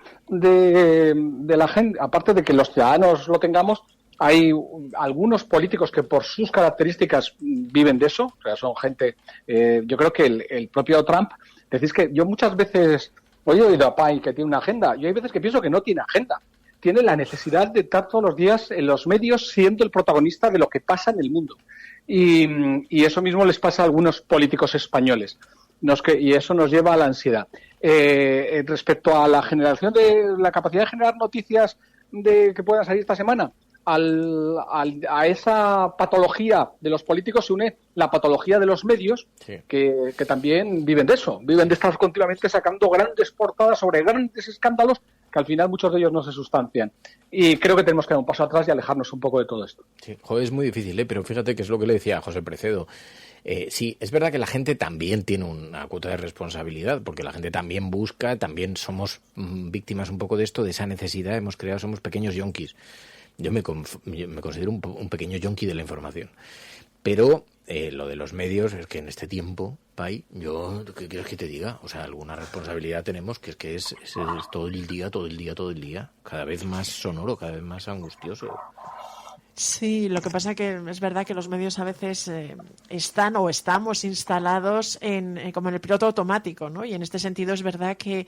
la gente, aparte de que los ciudadanos lo tengamos, hay algunos políticos que por sus características viven de eso, o sea, son gente, yo creo que el propio Trump, decís que yo muchas veces, he oído a Payne que tiene una agenda, yo hay veces que pienso que no tiene agenda, tiene la necesidad de estar todos los días en los medios siendo el protagonista de lo que pasa en el mundo. Y eso mismo les pasa a algunos políticos españoles, y eso nos lleva a la ansiedad. Respecto a la generación la capacidad de generar noticias que puedan salir esta semana, a esa patología de los políticos se une la patología de los medios, sí, que también viven de eso, viven de estar continuamente sacando grandes portadas sobre grandes escándalos que al final muchos de ellos no se sustancian. Y creo que tenemos que dar un paso atrás y alejarnos un poco de todo esto. Sí, es muy difícil, pero fíjate que es lo que le decía a José Precedo. Sí, es verdad que la gente también tiene una cuota de responsabilidad, porque la gente también busca, también somos víctimas un poco de esto, de esa necesidad, somos pequeños yonkis. Yo me considero un pequeño yonki de la información. Pero lo de los medios es que en este tiempo, Pai, ¿qué quieres que te diga? O sea, alguna responsabilidad tenemos, que es todo el día, cada vez más sonoro, cada vez más angustioso. Sí, lo que pasa que es verdad que los medios a veces están o estamos instalados como en el piloto automático, ¿no? Y en este sentido es verdad que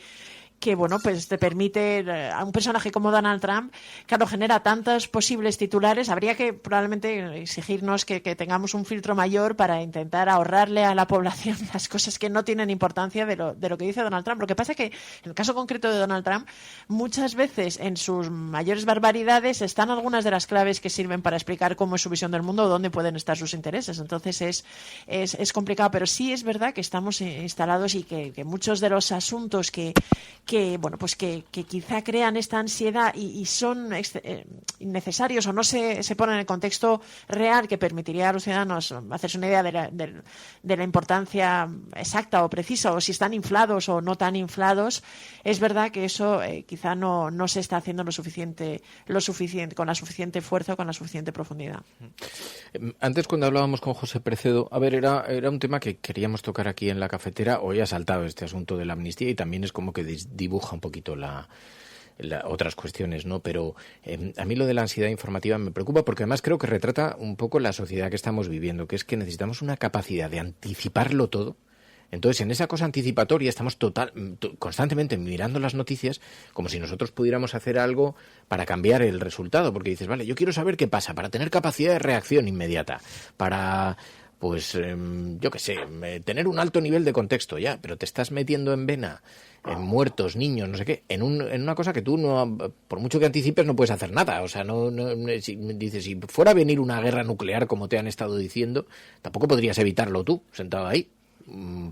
bueno, pues te permite a un personaje como Donald Trump, claro, genera tantos posibles titulares, habría que probablemente exigirnos que tengamos un filtro mayor para intentar ahorrarle a la población las cosas que no tienen importancia de lo que dice Donald Trump. Lo que pasa es que en el caso concreto de Donald Trump, muchas veces en sus mayores barbaridades están algunas de las claves que sirven para explicar cómo es su visión del mundo o dónde pueden estar sus intereses. Entonces es complicado, pero sí es verdad que estamos instalados y que muchos de los asuntos que quizá crean esta ansiedad y son innecesarios o no se ponen en el contexto real que permitiría a los ciudadanos hacerse una idea de la importancia exacta o precisa, o si están inflados o no tan inflados, es verdad que eso quizá no se está haciendo lo suficiente con la suficiente fuerza o con la suficiente profundidad. Antes, cuando hablábamos con José Precedo, era un tema que queríamos tocar aquí en la cafetera. Hoy ha saltado este asunto de la amnistía y también es como que dibuja un poquito otras cuestiones, ¿no? Pero a mí lo de la ansiedad informativa me preocupa porque además creo que retrata un poco la sociedad que estamos viviendo, que es que necesitamos una capacidad de anticiparlo todo. Entonces, en esa cosa anticipatoria estamos constantemente mirando las noticias como si nosotros pudiéramos hacer algo para cambiar el resultado, porque dices, vale, yo quiero saber qué pasa, para tener capacidad de reacción inmediata, para pues yo qué sé, tener un alto nivel de contexto ya, pero te estás metiendo en vena en muertos, niños, no sé qué, en una cosa que tú no, por mucho que anticipes, no puedes hacer nada. O sea, si fuera a venir una guerra nuclear, como te han estado diciendo, tampoco podrías evitarlo tú, sentado ahí,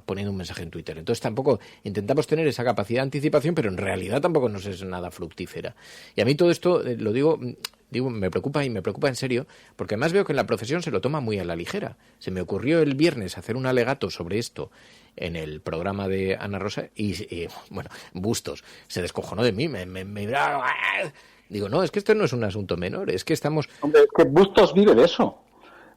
poniendo un mensaje en Twitter. Entonces tampoco intentamos tener esa capacidad de anticipación, pero en realidad tampoco nos es nada fructífera. Y a mí todo esto, lo digo, me preocupa y me preocupa en serio, porque además veo que en la profesión se lo toma muy a la ligera. Se me ocurrió el viernes hacer un alegato sobre esto en el programa de Ana Rosa y bueno, Bustos se descojonó de mí, digo, no, es que esto no es un asunto menor, es que estamos... Hombre, es que Bustos vive de eso.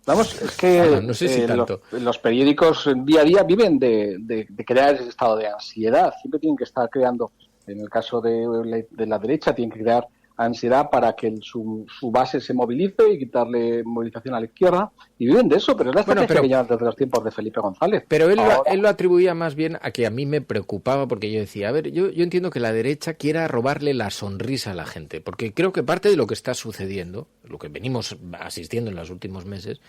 Vamos, es que no sé si tanto. Los periódicos día a día viven de crear ese estado de ansiedad. Siempre tienen que estar creando, en el caso de la derecha, tienen que crear ansiedad para que su base se movilice y quitarle movilización a la izquierda. Y viven de eso, pero es la estrategia que llevan desde los tiempos de Felipe González. Pero él lo atribuía más bien a que a mí me preocupaba, porque yo decía, a ver, yo entiendo que la derecha quiera robarle la sonrisa a la gente, porque creo que parte de lo que está sucediendo, lo que venimos asistiendo en los últimos meses,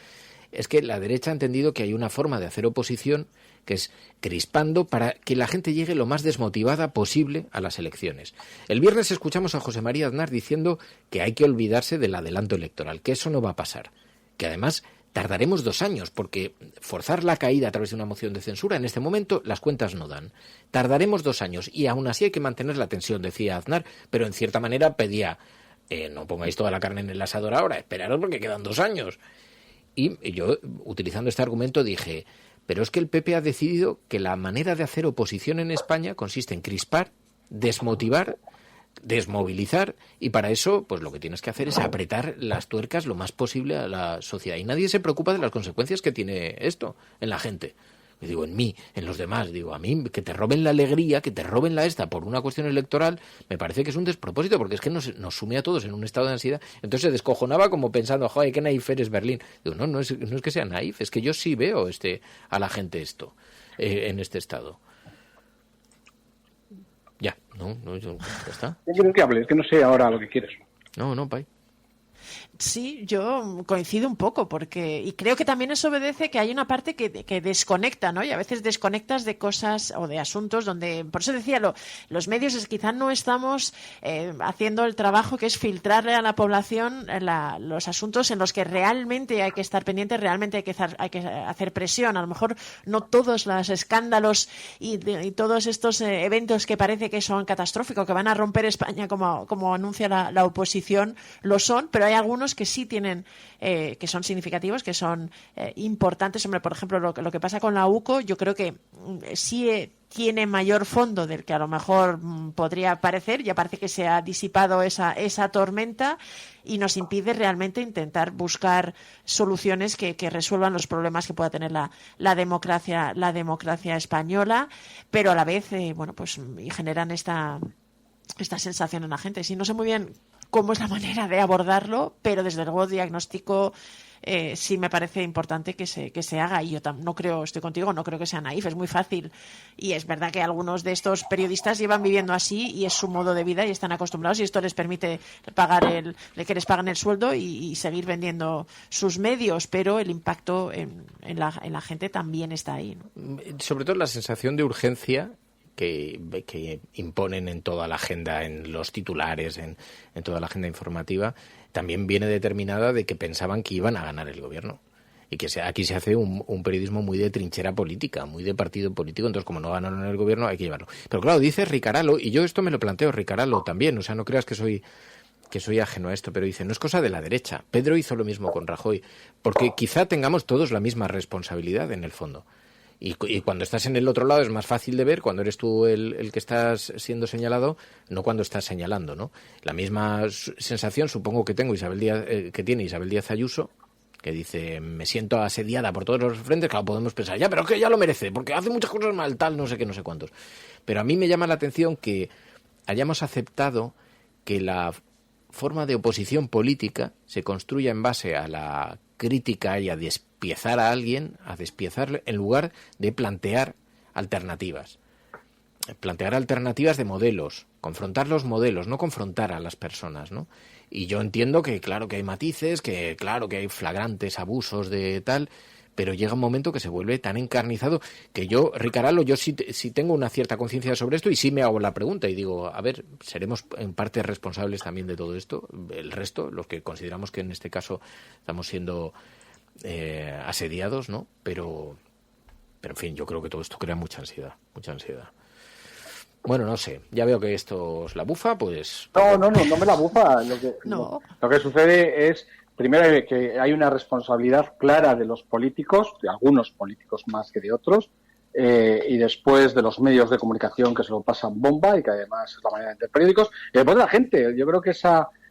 es que la derecha ha entendido que hay una forma de hacer oposición que es crispando para que la gente llegue lo más desmotivada posible a las elecciones. El viernes escuchamos a José María Aznar diciendo que hay que olvidarse del adelanto electoral, que eso no va a pasar, que además tardaremos 2 años, porque forzar la caída a través de una moción de censura en este momento las cuentas no dan. Tardaremos 2 años y aún así hay que mantener la tensión, decía Aznar, pero en cierta manera pedía, no pongáis toda la carne en el asador ahora, esperaros porque quedan 2 años. Y yo, utilizando este argumento, dije, pero es que el PP ha decidido que la manera de hacer oposición en España consiste en crispar, desmotivar, desmovilizar, y para eso pues lo que tienes que hacer es apretar las tuercas lo más posible a la sociedad. Y nadie se preocupa de las consecuencias que tiene esto en la gente. Y digo, en mí, en los demás, digo, a mí que te roben la alegría, que te roben la esta por una cuestión electoral, me parece que es un despropósito, porque es que nos sume a todos en un estado de ansiedad. Entonces se descojonaba como pensando, joder, qué naif eres, Berlín. Digo, no es que sea naif, es que yo sí veo a la gente esto, en este estado. Ya, ya está. ¿Qué quieres que hable? Es que no sé ahora lo que quieres. No, Pai. Sí, yo coincido un poco y creo que también eso obedece que hay una parte que desconecta, ¿no? Y a veces desconectas de cosas o de asuntos donde, por eso decía, los medios quizás no estamos haciendo el trabajo que es filtrarle a la población los asuntos en los que realmente hay que estar pendientes, realmente hay que hacer presión. A lo mejor no todos los escándalos y todos estos eventos que parece que son catastróficos, que van a romper España como anuncia la oposición, lo son, pero hay algunos que sí tienen, que son significativos, que son importantes. Hombre, por ejemplo, lo que pasa con la UCO, yo creo que sí tiene mayor fondo del que a lo mejor podría parecer. Ya parece que se ha disipado esa tormenta y nos impide realmente intentar buscar soluciones que resuelvan los problemas que pueda tener la democracia española, pero a la vez, y generan esta sensación en la gente. Sí, no sé muy bien cómo es la manera de abordarlo, pero desde luego diagnóstico sí me parece importante que se haga. Y yo no creo, estoy contigo, no creo que sea naif, es muy fácil. Y es verdad que algunos de estos periodistas llevan viviendo así y es su modo de vida y están acostumbrados y esto les permite que les paguen el sueldo y seguir vendiendo sus medios, pero el impacto en la gente también está ahí, ¿no? Sobre todo la sensación de urgencia que imponen en toda la agenda, en los titulares, en toda la agenda informativa, también viene determinada de que pensaban que iban a ganar el gobierno. Y que aquí se hace un periodismo muy de trinchera política, muy de partido político, entonces como no ganaron el gobierno hay que llevarlo. Pero claro, dice Ricaralo, y yo esto me lo planteo, Ricaralo también, o sea, no creas que soy ajeno a esto, pero dice, no es cosa de la derecha. Pedro hizo lo mismo con Rajoy, porque quizá tengamos todos la misma responsabilidad en el fondo. Y cuando estás en el otro lado es más fácil de ver cuando eres tú el que estás siendo señalado, no cuando estás señalando, ¿no? La misma sensación supongo que tiene Isabel Díaz Ayuso, que dice, me siento asediada por todos los frentes. Claro, podemos pensar, ya, pero es que ya lo merece, porque hace muchas cosas mal, tal, no sé qué, no sé cuántos. Pero a mí me llama la atención que hayamos aceptado que la forma de oposición política se construya en base a la crítica y a despiezar a alguien, a despiezarle, en lugar de plantear alternativas. Plantear alternativas de modelos, confrontar los modelos, no confrontar a las personas, ¿no? Y yo entiendo que claro que hay matices, que claro que hay flagrantes abusos de tal, pero llega un momento que se vuelve tan encarnizado que yo, Ricaralo, yo sí tengo una cierta conciencia sobre esto y sí me hago la pregunta y digo, a ver, ¿seremos en parte responsables también de todo esto? El resto, los que consideramos que en este caso estamos siendo asediados, ¿no? Pero en fin, yo creo que todo esto crea mucha ansiedad. Bueno, no sé, ya veo que esto os la bufa, pues... No me la bufa. Lo que sucede es, primero, que hay una responsabilidad clara de los políticos, de algunos políticos más que de otros, y después de los medios de comunicación que se lo pasan bomba y que además es la manera de leer periódicos, y después de la gente. Yo creo que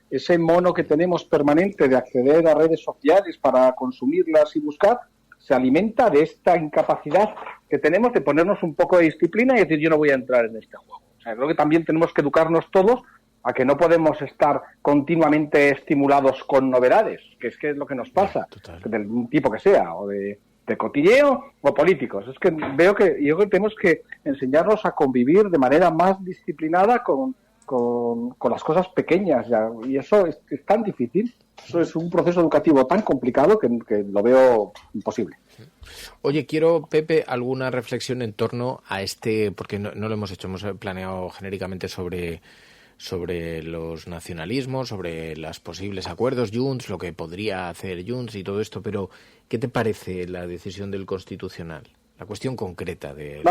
ese mono que tenemos permanente de acceder a redes sociales para consumirlas y buscar, se alimenta de esta incapacidad que tenemos de ponernos un poco de disciplina y decir, yo no voy a entrar en este juego. O sea, creo que también tenemos que educarnos todos a que no podemos estar continuamente estimulados con novedades, que es lo que nos pasa, del tipo que sea, o de cotilleo o políticos. Es que yo creo que tenemos que enseñarnos a convivir de manera más disciplinada con las cosas pequeñas, y eso es tan difícil. Eso es un proceso educativo tan complicado que lo veo imposible. Oye, quiero, Pepe, alguna reflexión en torno a porque no lo hemos hecho, hemos planeado genéricamente sobre los nacionalismos, sobre los posibles acuerdos, Junts, lo que podría hacer Junts y todo esto, pero ¿qué te parece la decisión del Constitucional? La cuestión concreta de...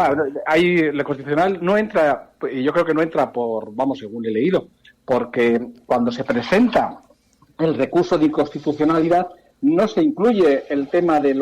Ahí la Constitucional no entra, y yo creo que no entra según he leído, porque cuando se presenta el recurso de inconstitucionalidad no se incluye el tema de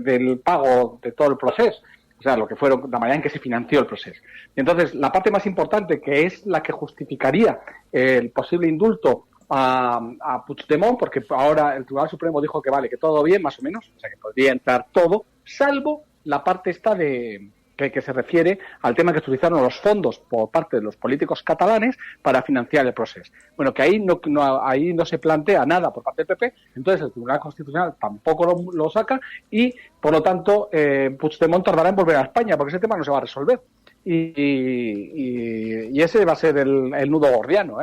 del pago de todo el proceso, o sea, lo que fueron la manera en que se financió el proceso. Entonces, la parte más importante, que es la que justificaría el posible indulto a Puigdemont, porque ahora el Tribunal Supremo dijo que vale, que todo bien, más o menos, o sea, que podría entrar todo, salvo la parte esta que se refiere al tema que se utilizaron los fondos por parte de los políticos catalanes para financiar el proceso. Bueno, que ahí no se plantea nada por parte del PP, entonces el Tribunal Constitucional tampoco lo saca y, por lo tanto, Puigdemont tardará en volver a España porque ese tema no se va a resolver. Y ese va a ser el nudo gordiano,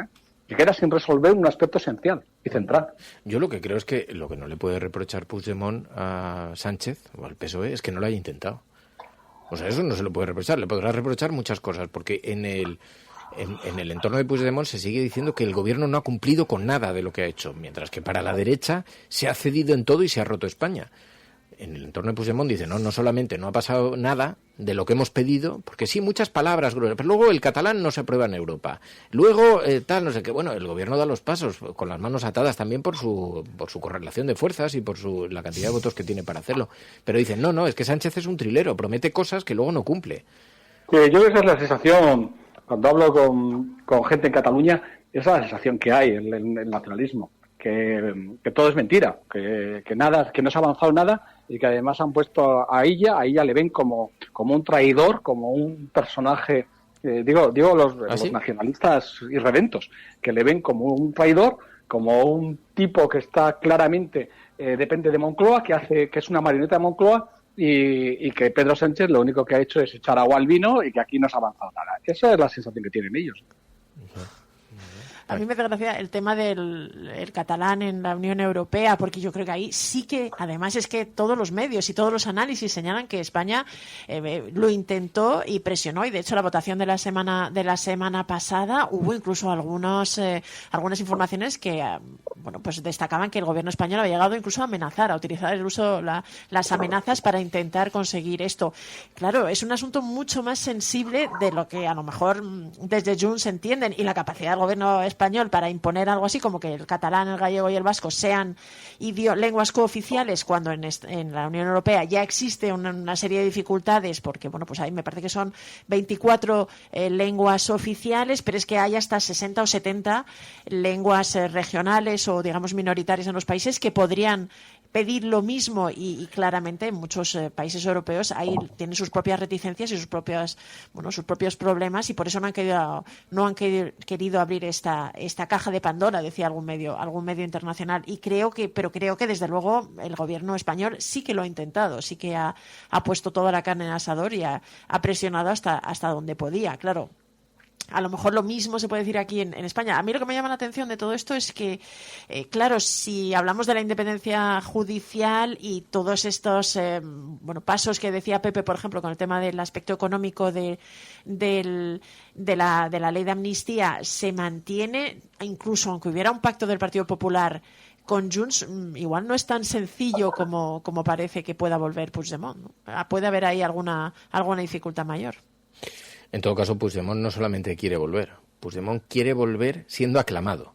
que queda sin resolver un aspecto esencial y central. Yo lo que creo es que lo que no le puede reprochar Puigdemont a Sánchez o al PSOE es que no lo haya intentado. O sea, eso no se lo puede reprochar. Le podrá reprochar muchas cosas, porque en el entorno de Puigdemont se sigue diciendo que el gobierno no ha cumplido con nada de lo que ha hecho, mientras que para la derecha se ha cedido en todo y se ha roto España. En el entorno de Puigdemont dice, no solamente no ha pasado nada de lo que hemos pedido, porque sí, muchas palabras, pero luego el catalán no se aprueba en Europa. Luego, no sé qué, bueno, el gobierno da los pasos con las manos atadas también por su correlación de fuerzas y por la cantidad de votos que tiene para hacerlo. Pero dicen, no, es que Sánchez es un trilero, promete cosas que luego no cumple. Yo creo que esa es la sensación, cuando hablo con gente en Cataluña, esa es la sensación que hay en el nacionalismo. Que todo es mentira, que nada, que no se ha avanzado nada y que además han puesto a ella le ven como un traidor, como un personaje, digo los nacionalistas irredentos, que le ven como un traidor, como un tipo que está claramente depende de Moncloa, que es una marioneta de Moncloa y que Pedro Sánchez lo único que ha hecho es echar agua al vino y que aquí no se ha avanzado nada. Esa es la sensación que tienen ellos. A mí me hace gracia el tema del catalán en la Unión Europea, porque yo creo que ahí sí que, además es que todos los medios y todos los análisis señalan que España lo intentó y presionó, y de hecho la votación de la semana pasada hubo incluso algunas informaciones que pues destacaban que el gobierno español había llegado incluso a amenazar, a utilizar las amenazas para intentar conseguir esto. Claro, es un asunto mucho más sensible de lo que a lo mejor desde Junts entienden, y la capacidad del gobierno español para imponer algo así como que el catalán, el gallego y el vasco sean lenguas cooficiales, cuando en la Unión Europea ya existe una serie de dificultades, porque pues ahí me parece que son 24 lenguas oficiales, pero es que hay hasta 60 o 70 lenguas regionales o digamos minoritarias en los países que podrían pedir lo mismo, y claramente en muchos países europeos ahí tienen sus propias reticencias y sus propios problemas, y por eso no han querido abrir esta caja de Pandora, decía algún medio internacional, y creo que desde luego el gobierno español sí que lo ha intentado, sí que ha puesto toda la carne en el asador y ha presionado hasta donde podía. Claro, a lo mejor lo mismo se puede decir aquí en España. A mí lo que me llama la atención de todo esto es que, claro, si hablamos de la independencia judicial y todos estos pasos que decía Pepe, por ejemplo, con el tema del aspecto económico de la ley de amnistía, se mantiene, incluso aunque hubiera un pacto del Partido Popular con Junts, igual no es tan sencillo como parece que pueda volver Puigdemont, ¿no? Puede haber ahí alguna dificultad mayor. En todo caso, Puigdemont no solamente quiere volver. Puigdemont quiere volver siendo aclamado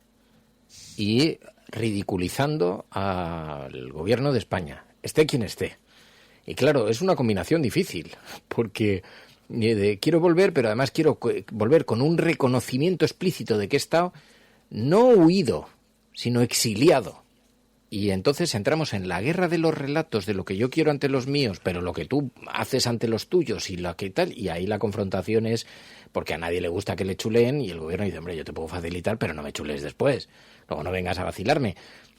y ridiculizando al gobierno de España, esté quien esté. Y claro, es una combinación difícil, porque quiero volver, pero además quiero volver con un reconocimiento explícito de que he estado no huido, sino exiliado. Y entonces entramos en la guerra de los relatos de lo que yo quiero ante los míos, pero lo que tú haces ante los tuyos y lo que tal, y ahí la confrontación es porque a nadie le gusta que le chuleen y el gobierno dice, hombre, yo te puedo facilitar, pero no me chules después, luego no vengas a vacilarme.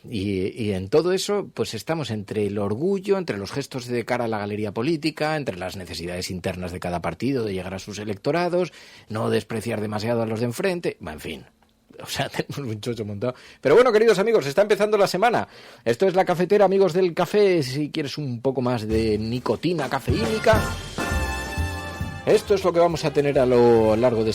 Y en todo eso, pues estamos entre el orgullo, entre los gestos de cara a la galería política, entre las necesidades internas de cada partido de llegar a sus electorados, no despreciar demasiado a los de enfrente, en fin. O sea, tenemos un chocho montado. Pero bueno, queridos amigos, está empezando la semana. Esto es La Cafetera, amigos del café. Si quieres un poco más de nicotina cafeínica, esto es lo que vamos a tener a lo largo de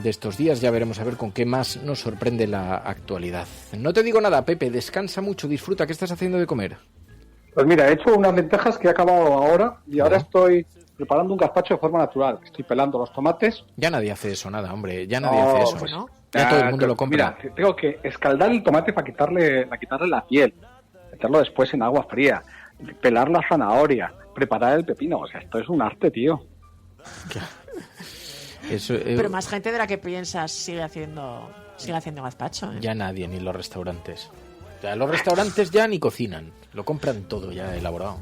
estos días. Ya veremos a ver con qué más nos sorprende la actualidad. No te digo nada, Pepe, descansa mucho, disfruta. ¿Qué estás haciendo de comer? Pues mira, he hecho unas lentejas que he acabado ahora y ahora estoy preparando un gazpacho de forma natural. Estoy pelando los tomates. Ya nadie hace eso, nada, hombre. Ya nadie hace eso. Pues, ¿no? Ya todo el mundo lo compra. Mira, tengo que escaldar el tomate para quitarle la piel, meterlo después en agua fría, pelar la zanahoria, preparar el pepino. O sea, esto es un arte, tío. Eso, pero más gente de la que piensas sigue haciendo gazpacho. Ya nadie, ni los restaurantes. O sea, los restaurantes ya ni cocinan, lo compran todo ya elaborado,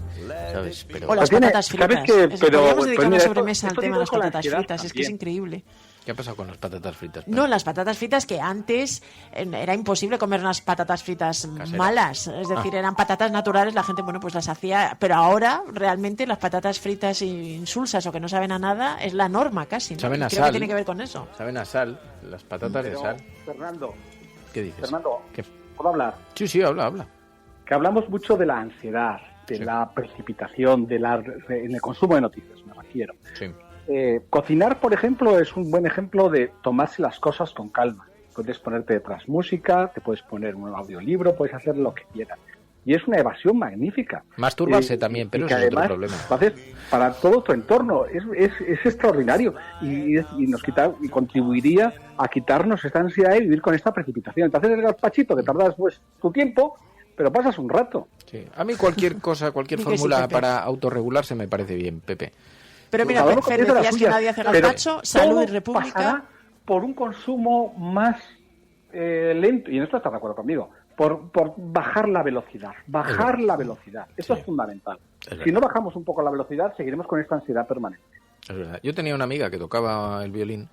¿sabes? Pero... O las patatas fritas. Podríamos dedicar una sobremesa al tema de las patatas fritas, es que es increíble. ¿Qué ha pasado con las patatas fritas? No, las patatas fritas que antes era imposible comer unas patatas fritas malas. Es decir, eran patatas naturales, la gente, pues las hacía. Pero ahora, realmente, las patatas fritas insulsas o que no saben a nada es la norma casi, ¿no? Saben a Creo sal. que tiene que ver con eso. Saben a sal, las patatas de sal. Fernando. ¿Qué dices? Fernando, ¿Qué? ¿puedo hablar? Sí, habla. Que hablamos mucho de la ansiedad, de la precipitación, en el consumo de noticias, me refiero. Sí. Cocinar, por ejemplo, es un buen ejemplo de tomarse las cosas con calma. Puedes ponerte detrás música, te puedes poner un audiolibro, puedes hacer lo que quieras. Y es una evasión magnífica. Masturbarse también, pero eso es otro problema. Para todo tu entorno es extraordinario y contribuiría a quitarnos esta ansiedad de vivir con esta precipitación. Entonces el gazpachito, que tardas pues tu tiempo, pero pasas un rato. Sí. A mí cualquier fórmula para autorregularse me parece bien, Pepe. Pero mira, Pepe, decías que nadie hace gazpacho, Salud y República. Pasará por un consumo más lento, y en esto estás de acuerdo conmigo, por bajar la velocidad. Esto es fundamental. Si no bajamos un poco la velocidad, seguiremos con esta ansiedad permanente. Es verdad. Yo tenía una amiga que tocaba el violín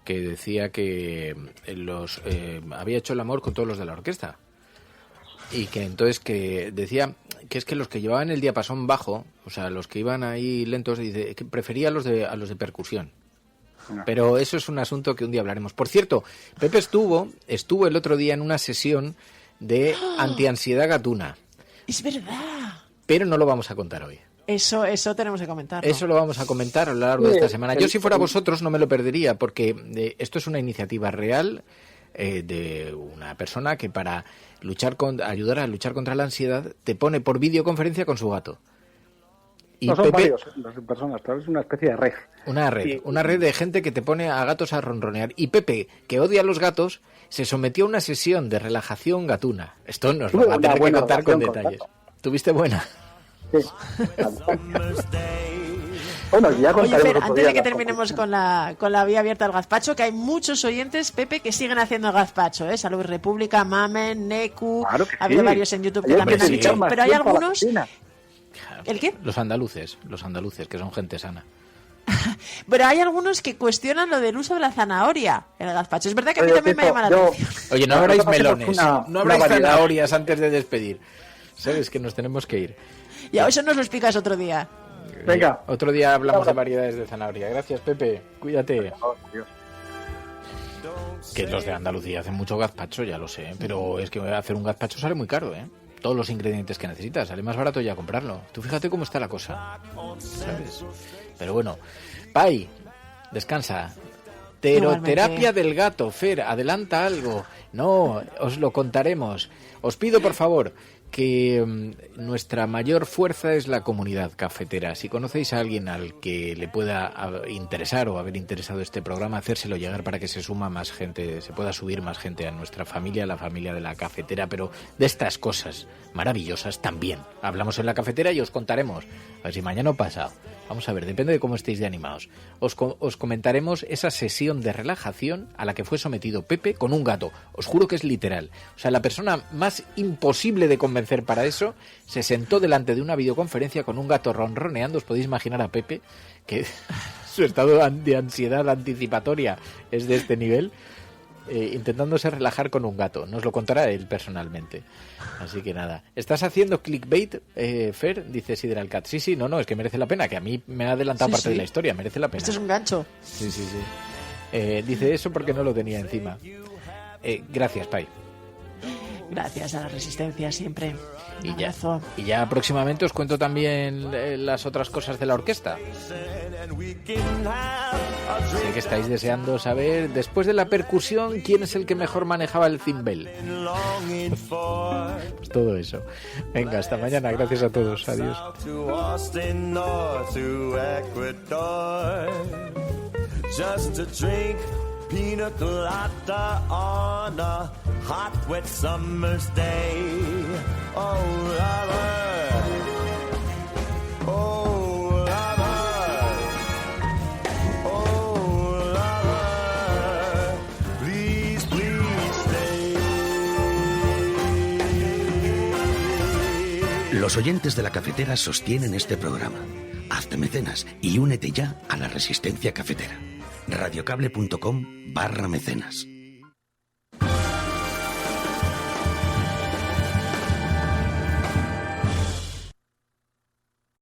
que decía que había hecho el amor con todos los de la orquesta. Y que entonces que decía que es que los que llevaban el diapasón bajo, o sea, los que iban ahí lentos, dice que prefería a los de percusión. No. Pero eso es un asunto que un día hablaremos. Por cierto, Pepe estuvo el otro día en una sesión de antiansiedad gatuna. Es verdad. Pero no lo vamos a contar hoy. Eso tenemos que comentar. Eso lo vamos a comentar a lo largo de esta semana. Yo, si fuera vosotros, no me lo perdería, porque esto es una iniciativa real de una persona que para ayudar a luchar contra la ansiedad te pone por videoconferencia con su gato. Y no, son Pepe, varios las personas, es una especie de red. Una red de gente que te pone a gatos a ronronear. Y Pepe, que odia a los gatos, se sometió a una sesión de relajación gatuna. Esto nos lo va a tener que contar con detalles. ¿Tuviste buena? Sí. Bueno, ya oye, Fer, antes de que terminemos con la vía abierta al gazpacho, que hay muchos oyentes, Pepe, que siguen haciendo gazpacho, Salud República, Mamen, Neku, claro había varios en YouTube que también han dicho, pero hay algunos... ¿El qué? Los andaluces, que son gente sana. Pero hay algunos que cuestionan lo del uso de la zanahoria en el gazpacho. Es verdad que a mí también me llama la atención. Oye, no habráis melones, no habráis zanahorias antes de despedir. Sabes que nos tenemos que ir. Ya, eso nos lo explicas otro día. Venga. Otro día hablamos de variedades de zanahoria. Gracias, Pepe. Cuídate. Que los de Andalucía hacen mucho gazpacho, ya lo sé, pero es que hacer un gazpacho sale muy caro, ¿eh? Todos los ingredientes que necesitas, sale más barato ya comprarlo. Tú fíjate cómo está la cosa, ¿sabes? Pero bueno, Pai, descansa. Terapia del gato, Fer, adelanta algo. No, os lo contaremos. Os pido, por favor, que nuestra mayor fuerza es la comunidad cafetera. Si conocéis a alguien al que le pueda interesar o haber interesado este programa, hacérselo llegar para que se suma más gente, se pueda subir más gente a nuestra familia, la familia de la cafetera, pero de estas cosas maravillosas también. Hablamos en la cafetera y os contaremos. A ver si mañana o pasado. Vamos a ver, depende de cómo estéis de animados. Os comentaremos esa sesión de relajación a la que fue sometido Pepe con un gato. Os juro que es literal. O sea, la persona más imposible de convencer para eso se sentó delante de una videoconferencia con un gato ronroneando. Os podéis imaginar a Pepe, que su estado de ansiedad anticipatoria es de este nivel, intentándose relajar con un gato. Nos lo contará él personalmente. Así que nada. ¿Estás haciendo clickbait, Fer? Dice Sideralcat. Sí, no, es que merece la pena, que a mí me ha adelantado parte de la historia, merece la pena. Esto es un gancho. Sí. Dice eso porque no lo tenía encima. Gracias, Pai. Gracias a la Resistencia siempre. Y ya próximamente os cuento también las otras cosas de la orquesta. Sé que estáis deseando saber, después de la percusión, quién es el que mejor manejaba el cimbel. Pues todo eso. Venga, hasta mañana. Gracias a todos. Adiós. Pina colada on a hot, wet summer's day. Oh, lover. Oh, lover. Oh, lover. Please, please stay. Los oyentes de la cafetera sostienen este programa. Hazte mecenas y únete ya a la Resistencia Cafetera. Radiocable.com/mecenas